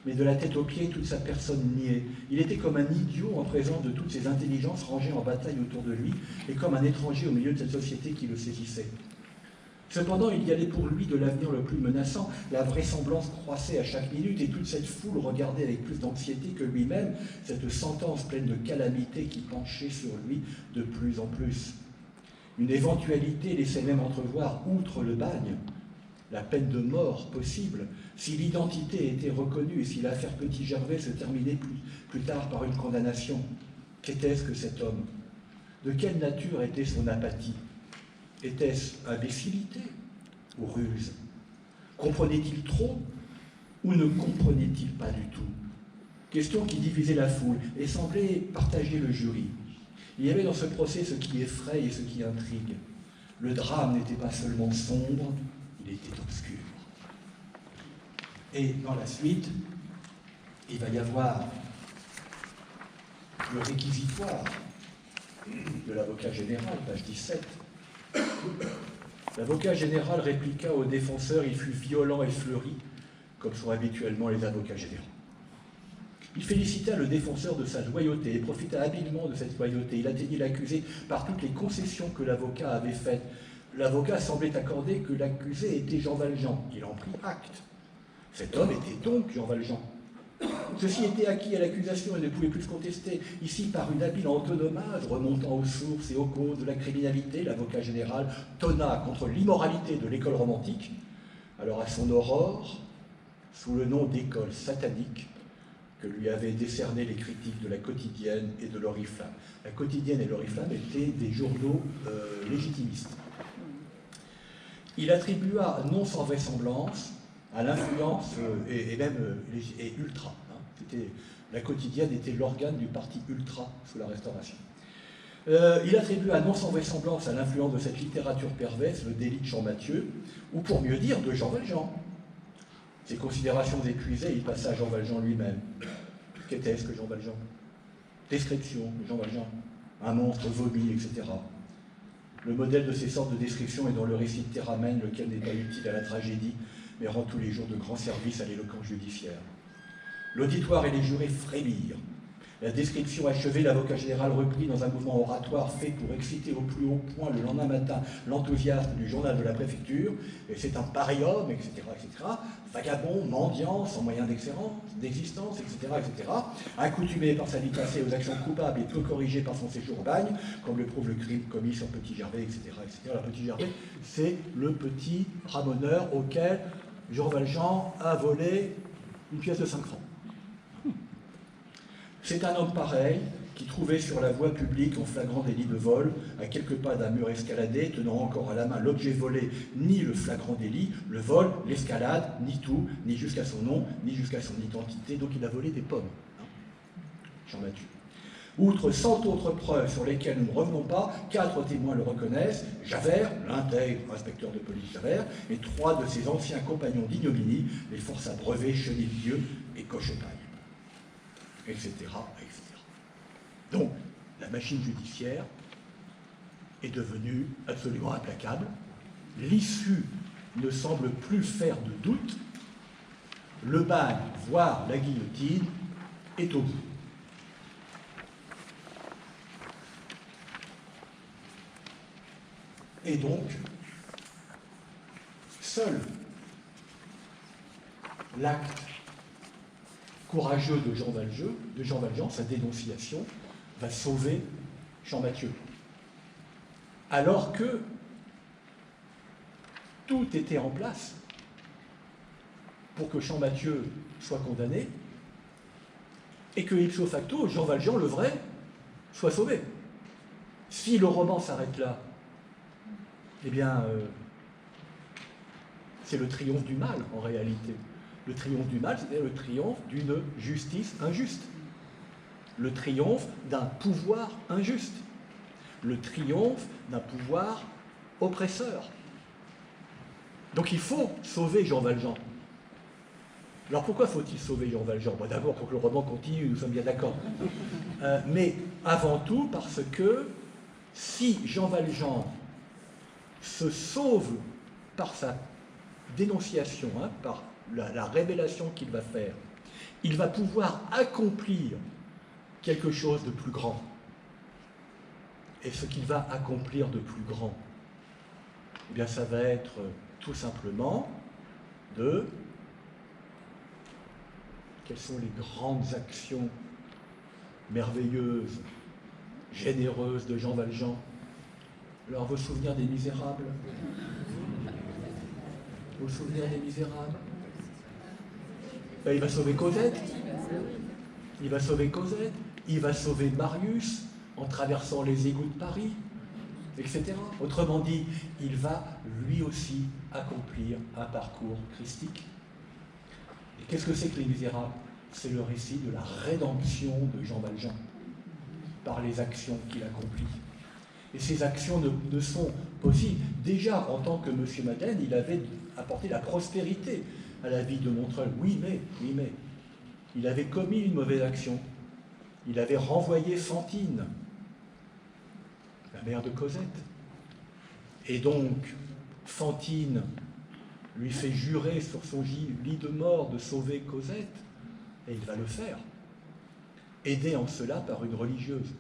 mais de la tête aux pieds, toute sa personne niait. Il était comme un idiot en présence de toutes ces intelligences rangées en bataille autour de lui, et comme un étranger au milieu de cette société qui le saisissait. Cependant, il y allait pour lui de l'avenir le plus menaçant. La vraisemblance croissait à chaque minute, et toute cette foule regardait avec plus d'anxiété que lui-même cette sentence pleine de calamité qui penchait sur lui de plus en plus. Une éventualité laissait même entrevoir, outre le bagne, la peine de mort possible, si l'identité était reconnue et si l'affaire Petit-Gervais se terminait plus tard par une condamnation. Qu'était-ce que cet homme? De quelle nature était son apathie? Était-ce imbécilité ou ruse? Comprenait-il trop ou ne comprenait-il pas du tout? Question qui divisait la foule et semblait partager le jury. Il y avait dans ce procès ce qui effraie et ce qui intrigue. Le drame n'était pas seulement sombre, il était obscur. Et dans la suite, il va y avoir le réquisitoire de l'avocat général, page 17. L'avocat général répliqua au défenseur, il fut violent et fleuri, comme sont habituellement les avocats généraux. Il félicita le défenseur de sa loyauté et profita habilement de cette loyauté. Il atteignit l'accusé par toutes les concessions que l'avocat avait faites. L'avocat semblait accorder que l'accusé était Jean Valjean. Il en prit acte. Cet homme était donc Jean Valjean. Ceci était acquis à l'accusation et ne pouvait plus se contester. Ici, par une habile antonomase remontant aux sources et aux causes de la criminalité, l'avocat général tonna contre l'immoralité de l'école romantique, alors à son aurore, sous le nom d'école satanique, que lui avaient décerné les critiques de la Quotidienne et de l'Oriflamme. La Quotidienne et l'Oriflamme étaient des journaux légitimistes. Il attribua, non sans vraisemblance, à l'influence, et même ultra. La Quotidienne était l'organe du parti ultra sous la Restauration. Il attribua, non sans vraisemblance, à l'influence de cette littérature perverse le délit de Champmathieu, ou pour mieux dire, de Jean Valjean. Ces considérations épuisées, il passa à Jean Valjean lui-même. Qu'était-ce que Jean Valjean? Description de Jean Valjean, un monstre vomi, etc. Le modèle de ces sortes de descriptions est dans le récit de Théramène, lequel n'est pas utile à la tragédie, mais rend tous les jours de grands services à l'éloquence judiciaire. L'auditoire et les jurés frémirent. La description achevée, l'avocat général reprit dans un mouvement oratoire fait pour exciter au plus haut point le lendemain matin l'enthousiasme du journal de la préfecture, et c'est un pareil homme, etc., etc., vagabond, mendiant, sans moyen d'existence, etc., etc., accoutumé par sa vie passée aux actions coupables et peu corrigé par son séjour au bagne, comme le prouve le crime commis sur Petit Gervais, etc., etc. Le Petit Gervais, c'est le petit ramoneur auquel Jean Valjean a volé une pièce de 5 francs. C'est un homme pareil qui trouvait sur la voie publique en flagrant délit de vol, à quelques pas d'un mur escaladé, tenant encore à la main l'objet volé, ni le flagrant délit, le vol, l'escalade, ni tout, ni jusqu'à son nom, ni jusqu'à son identité. Donc il a volé des pommes. Champmathieu. Outre 100 autres preuves sur lesquelles nous ne revenons pas, 4 témoins le reconnaissent, Javert, l'intègre inspecteur de police Javert, et 3 de ses anciens compagnons d'ignominie, les forçats brevets, Chenildieu et Cochepaille. Etc., etc. Donc, la machine judiciaire est devenue absolument implacable. L'issue ne semble plus faire de doute. Le bagne, voire la guillotine, est au bout. Et donc, seul l'acte courageux de Jean Valjean, sa dénonciation, va sauver Champmathieu. Alors que tout était en place pour que Champmathieu soit condamné et que ipso facto, Jean Valjean, le vrai, soit sauvé. Si le roman s'arrête là, eh bien, c'est le triomphe du mal, en réalité. Le triomphe du mal, c'est-à-dire le triomphe d'une justice injuste. Le triomphe d'un pouvoir injuste. Le triomphe d'un pouvoir oppresseur. Donc il faut sauver Jean Valjean. Alors pourquoi faut-il sauver Jean Valjean? Bon, d'abord pour que le roman continue, nous sommes bien d'accord. Mais avant tout parce que si Jean Valjean se sauve par sa dénonciation, par la révélation qu'il va faire, il va pouvoir accomplir quelque chose de plus grand. Et ce qu'il va accomplir de plus grand, eh bien ça va être tout simplement de quelles sont les grandes actions merveilleuses, généreuses de Jean Valjean. Alors, vos souvenirs des Misérables? Vos souvenirs des Misérables? Ben, il va sauver Cosette. Il va sauver Cosette. Il va sauver Marius en traversant les égouts de Paris, etc. Autrement dit, il va lui aussi accomplir un parcours christique. Et qu'est-ce que c'est que les Misérables? C'est le récit de la rédemption de Jean Valjean par les actions qu'il accomplit. Et ces actions ne sont possibles. Déjà, en tant que Monsieur Madeleine, il avait apporté la prospérité à la vie de Montreuil. Oui, mais, il avait commis une mauvaise action. Il avait renvoyé Fantine, la mère de Cosette. Et donc, Fantine lui fait jurer sur son lit de mort de sauver Cosette, et il va le faire. aidé en cela par une religieuse.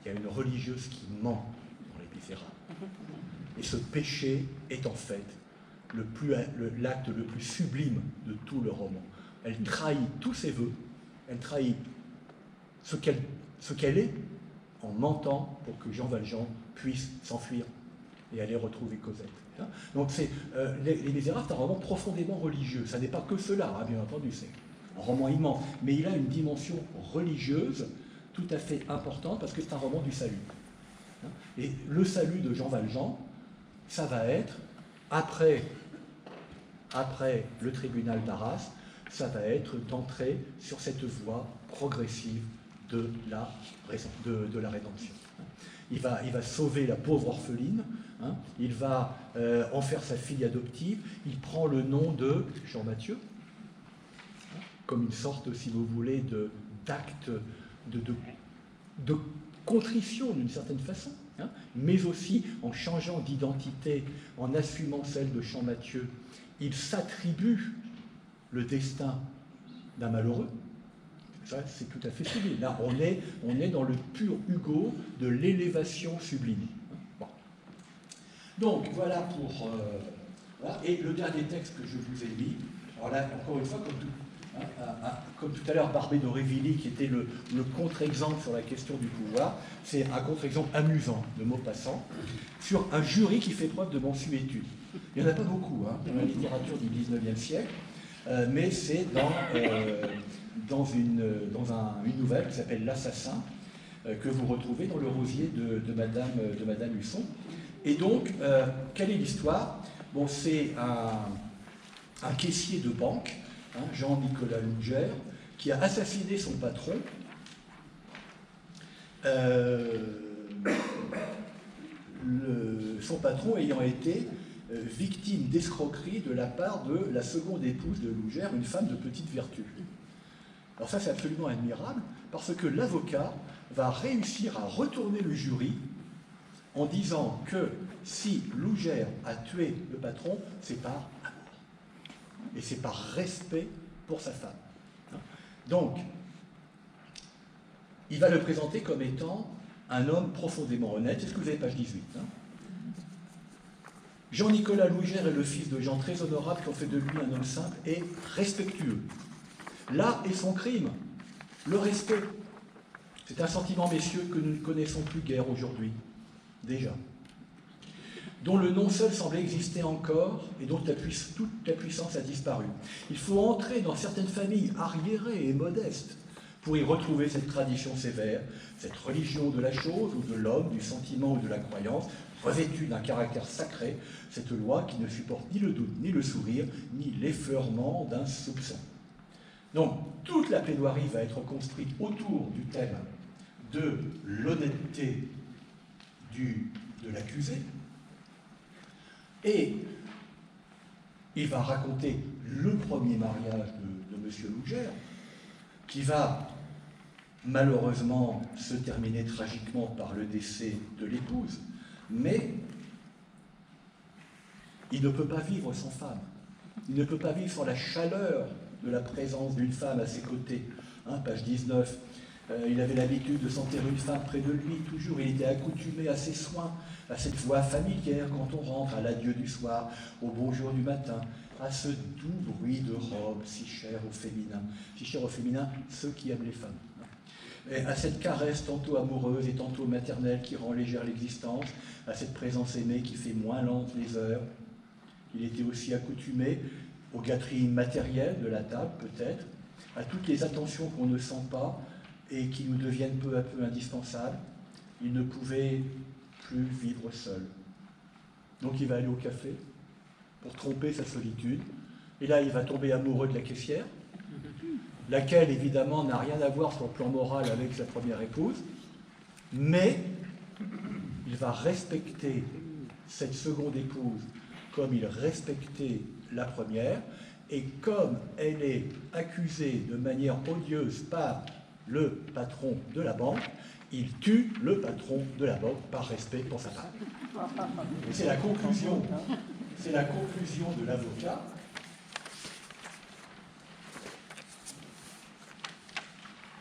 Il y a une religieuse qui ment dans Les Misérables. Et ce péché est en fait l'acte le plus sublime de tout le roman. Elle trahit tous ses vœux, elle trahit ce qu'elle est en mentant pour que Jean Valjean puisse s'enfuir et aller retrouver Cosette. Donc Les Misérables, c'est un roman profondément religieux. Ça n'est pas que cela, hein, bien entendu, c'est un roman immense, mais il a une dimension religieuse tout à fait importante parce que c'est un roman du salut. Et le salut de Jean Valjean, ça va être, après le tribunal d'Arras, ça va être d'entrer sur cette voie progressive de la rédemption. Il va sauver la pauvre orpheline, hein, il va en faire sa fille adoptive, il prend le nom de Jean Mathieu, hein, comme une sorte, si vous voulez, d'acte de contrition d'une certaine façon, hein, mais aussi en changeant d'identité, en assumant celle de Jean Mathieu, il s'attribue le destin d'un malheureux. Ça, c'est tout à fait sublime. Là, on est dans le pur Hugo de l'élévation sublime. Bon. Donc, voilà pour... voilà. Et le dernier texte que je vous ai mis, alors là, encore une fois, comme tout à l'heure, Barbé d'Aurevilly, qui était le contre-exemple sur la question du pouvoir, c'est un contre-exemple amusant, de Maupassant, sur un jury qui fait preuve de mansuétude. Il n'y en a pas beaucoup hein, dans la littérature du XIXe siècle, mais c'est dans une nouvelle qui s'appelle L'Assassin, que vous retrouvez dans le Rosier de Madame Husson. Et donc, quelle est l'histoire? Bon, c'est un caissier de banque, hein, Jean-Nicolas Lougère, qui a assassiné son patron. Son patron ayant été victime d'escroquerie de la part de la seconde épouse de Lougère, une femme de petite vertu. Alors ça, c'est absolument admirable, parce que l'avocat va réussir à retourner le jury en disant que si Lougère a tué le patron, c'est par amour. Et c'est par respect pour sa femme. Donc, il va le présenter comme étant un homme profondément honnête. C'est ce que vous avez, page 18. Hein. Jean-Nicolas Lougère est le fils de gens très honorables qui ont fait de lui un homme simple et respectueux. Là est son crime, le respect. C'est un sentiment, messieurs, que nous ne connaissons plus guère aujourd'hui, déjà, dont le nom seul semblait exister encore et dont toute la puissance a disparu. Il faut entrer dans certaines familles arriérées et modestes pour y retrouver cette tradition sévère, cette religion de la chose ou de l'homme, du sentiment ou de la croyance, revêtue d'un caractère sacré, cette loi qui ne supporte ni le doute, ni le sourire, ni l'effleurement d'un soupçon. Donc, toute la plaidoirie va être construite autour du thème de l'honnêteté de l'accusé, et il va raconter le premier mariage de M. Lougère, qui va malheureusement se terminer tragiquement par le décès de l'épouse, mais il ne peut pas vivre sans femme. Il ne peut pas vivre sans la chaleur de la présence d'une femme à ses côtés. Hein, page 19. Il avait l'habitude de sentir une femme près de lui, toujours. Il était accoutumé à ses soins, à cette voix familière quand on rentre, à l'adieu du soir, au bonjour du matin, à ce doux bruit de robe si cher au féminin, ceux qui aiment les femmes. Et à cette caresse tantôt amoureuse et tantôt maternelle qui rend légère l'existence, à cette présence aimée qui fait moins lentes les heures. Il était aussi accoutumé aux gâteries matérielles de la table, peut-être, à toutes les attentions qu'on ne sent pas et qui nous deviennent peu à peu indispensables. Il ne pouvait plus vivre seul. Donc il va aller au café pour tromper sa solitude. Et là, il va tomber amoureux de la caissière, laquelle, évidemment, n'a rien à voir sur le plan moral avec sa première épouse, mais il va respecter cette seconde épouse comme il respectait la première, et comme elle est accusée de manière odieuse par le patron de la banque, il tue le patron de la banque par respect pour sa femme. Et c'est la conclusion de l'avocat.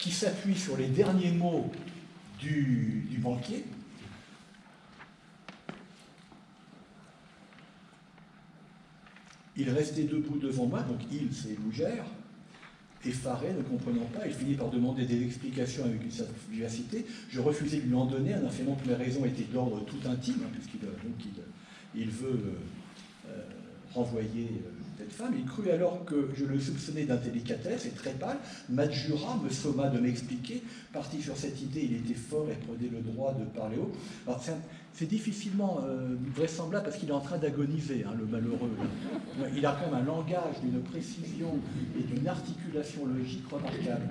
qui s'appuie sur les derniers mots du banquier. Il restait debout devant moi, donc il, c'est Lougère, effaré, ne comprenant pas. Il finit par demander des explications avec une certaine vivacité. Je refusais de lui en donner, en affirmant que mes raisons étaient d'ordre tout intime, hein, puisqu'il veut renvoyer cette femme. Il crut alors que je le soupçonnais d'indélicatesse et très pâle, m'adjura, me somma de m'expliquer. Parti sur cette idée, il était fort et prenait le droit de parler haut. Alors, c'est difficilement vraisemblable parce qu'il est en train d'agoniser, hein, le malheureux. Il a quand même un langage d'une précision et d'une articulation logique remarquable.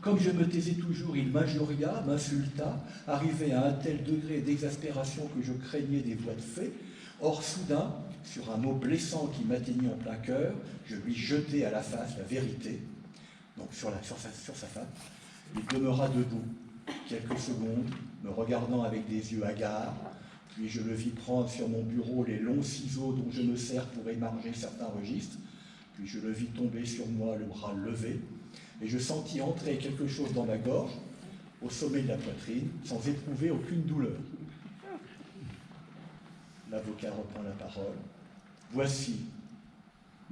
Comme je me taisais toujours, il m'injuria, m'insulta, arrivé à un tel degré d'exaspération que je craignais des voies de fait. Or, soudain, sur un mot blessant qui m'atteignit en plein cœur, je lui jetai à la face la vérité, donc sur sa femme. Il demeura debout quelques secondes, me regardant avec des yeux hagards, puis je le vis prendre sur mon bureau les longs ciseaux dont je me sers pour émarger certains registres, puis je le vis tomber sur moi, le bras levé, et je sentis entrer quelque chose dans ma gorge, au sommet de la poitrine, sans éprouver aucune douleur. L'avocat reprend la parole. Voici,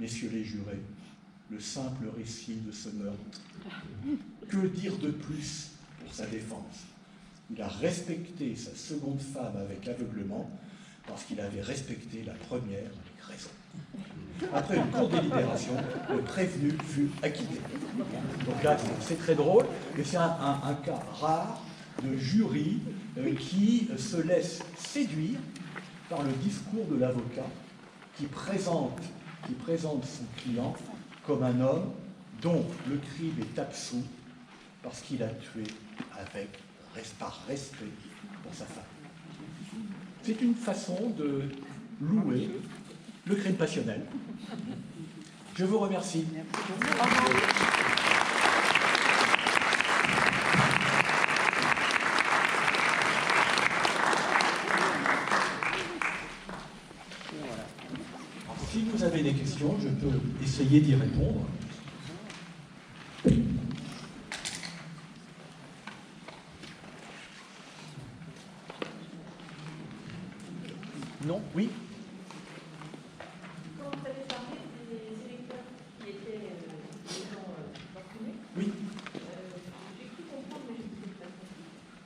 messieurs les jurés, le simple récit de ce meurtre. Que dire de plus pour sa défense? Il a respecté sa seconde femme avec aveuglement parce qu'il avait respecté la première avec raison. Après une courte délibération, le prévenu fut acquitté. Donc là, c'est très drôle, mais c'est un cas rare de jury qui se laisse séduire par le discours de l'avocat qui présente son client comme un homme dont le crime est absous parce qu'il a tué par respect pour sa femme. C'est une façon de louer le crime passionnel. Je vous remercie. Si vous avez des questions, je peux essayer d'y répondre. Non? Oui? Quand vous avez parlé des électeurs qui étaient des gens vaccinés, Oui. j'ai cru comprendre, mais je ne sais pas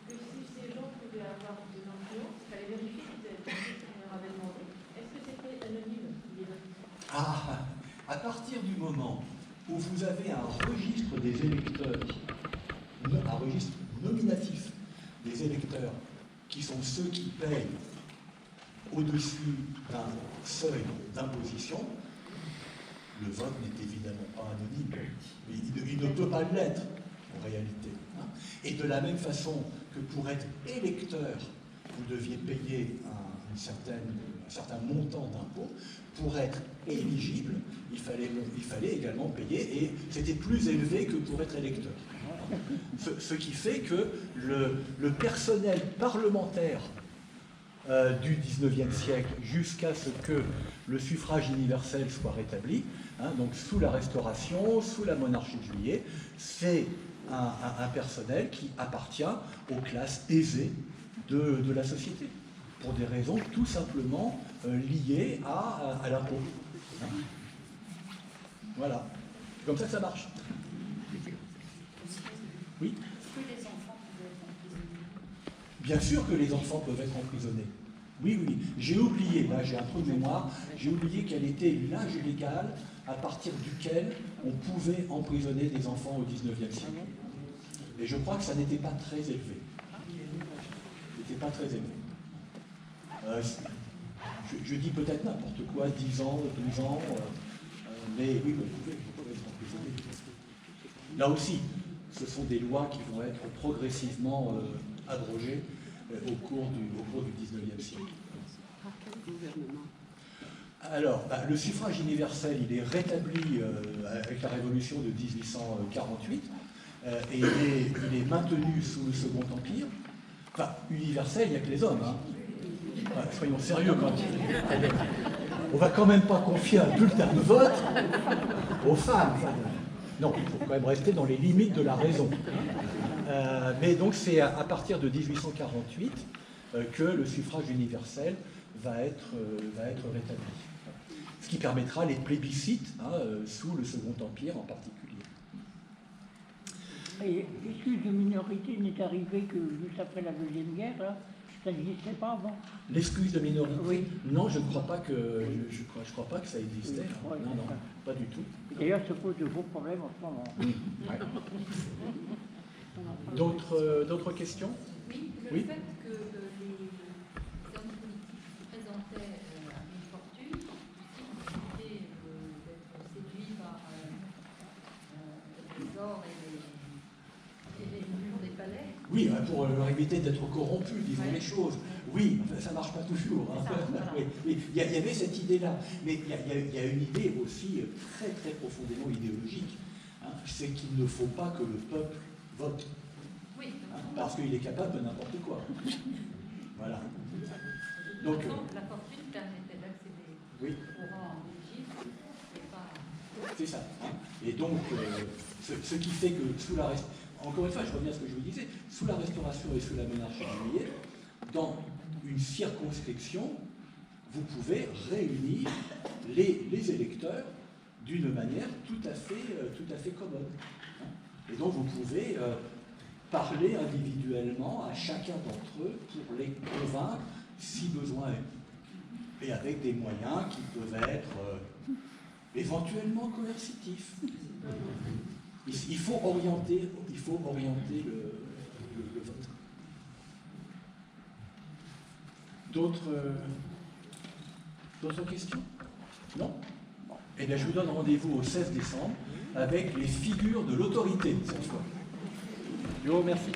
que si ces gens pouvaient avoir des influences, il fallait vérifier qu'ils avaient pensé qu'on leur avait demandé. Est-ce que c'était anonyme? Ah, à partir du moment où vous avez un registre des électeurs, un registre nominatif des électeurs, qui sont ceux qui payent au-dessus d'un seuil d'imposition, le vote n'est évidemment pas anonyme. Il ne peut pas l'être, en réalité. Et de la même façon que pour être électeur, vous deviez payer un certain montant d'impôt, pour être éligible, il fallait également payer, et c'était plus élevé que pour être électeur. Ce qui fait que le personnel parlementaire du XIXe siècle jusqu'à ce que le suffrage universel soit rétabli, donc sous la Restauration, sous la monarchie de Juillet, c'est un personnel qui appartient aux classes aisées de la société, pour des raisons tout simplement liées à l'impôt. Voilà. Comme ça marche. Oui? Est-ce que les enfants peuvent être emprisonnés? Bien sûr que les enfants peuvent être emprisonnés. Oui, oui. J'ai oublié, là j'ai un trou de mémoire, j'ai oublié quel était l'âge légal à partir duquel on pouvait emprisonner des enfants au XIXe siècle. Et je crois que ça n'était pas très élevé. C'était pas très élevé. Je dis peut-être n'importe quoi, 10 ans, 12 ans, mais oui, vous pouvez être emprisonné. Là aussi, ce sont des lois qui vont être progressivement abrogées au cours du XIXe siècle. Par quel gouvernement? Alors, le suffrage universel, il est rétabli avec la Révolution de 1848, et il est maintenu sous le Second Empire. Enfin, universel, il n'y a que les hommes. Soyons sérieux quand même. On ne va quand même pas confier un bulletin de vote aux femmes. Non, il faut quand même rester dans les limites de la raison. Mais donc c'est à partir de 1848 que le suffrage universel va être rétabli. Ce qui permettra les plébiscites sous le Second Empire en particulier. Et l'excuse de minorité n'est arrivée que juste après la Deuxième Guerre, là. Ça n'existait pas avant. L'excuse de minorité? Oui. Non, je ne crois pas que crois pas que ça existait. Oui, non, pas du tout. D'ailleurs, ça pose de gros problèmes en ce moment. Ouais. D'autres questions? Oui, Oui. le fait que les hommes politiques présentaient une fortune, aussi d'être séduits par les ors et les murs des palais. Oui, pour leur éviter d'être corrompus, disons les choses. Oui, enfin, ça ne marche pas toujours. Hein. Voilà. Oui, il y avait cette idée-là. Mais il y a une idée aussi très très profondément idéologique. Hein. C'est qu'il ne faut pas que le peuple vote. Oui, Hein, parce qu'il est capable de n'importe quoi. Voilà. Donc, la fortune permettait d'accéder oui. au rang légitime et pas... C'est ça. Hein. Et donc, ce qui fait que sous la encore une fois, je reviens à ce que je vous disais, sous la Restauration et sous la monarchie de Juillet, dans une circonscription, vous pouvez réunir les électeurs d'une manière tout à fait commode. Hein. Et donc, vous pouvez parler individuellement à chacun d'entre eux pour les convaincre, si besoin est, et avec des moyens qui peuvent être éventuellement coercitifs. Il faut orienter le vote. D'autres questions? Non? Eh bien, je vous donne rendez-vous au 16 décembre avec les figures de l'autorité, cette fois. Je vous remercie.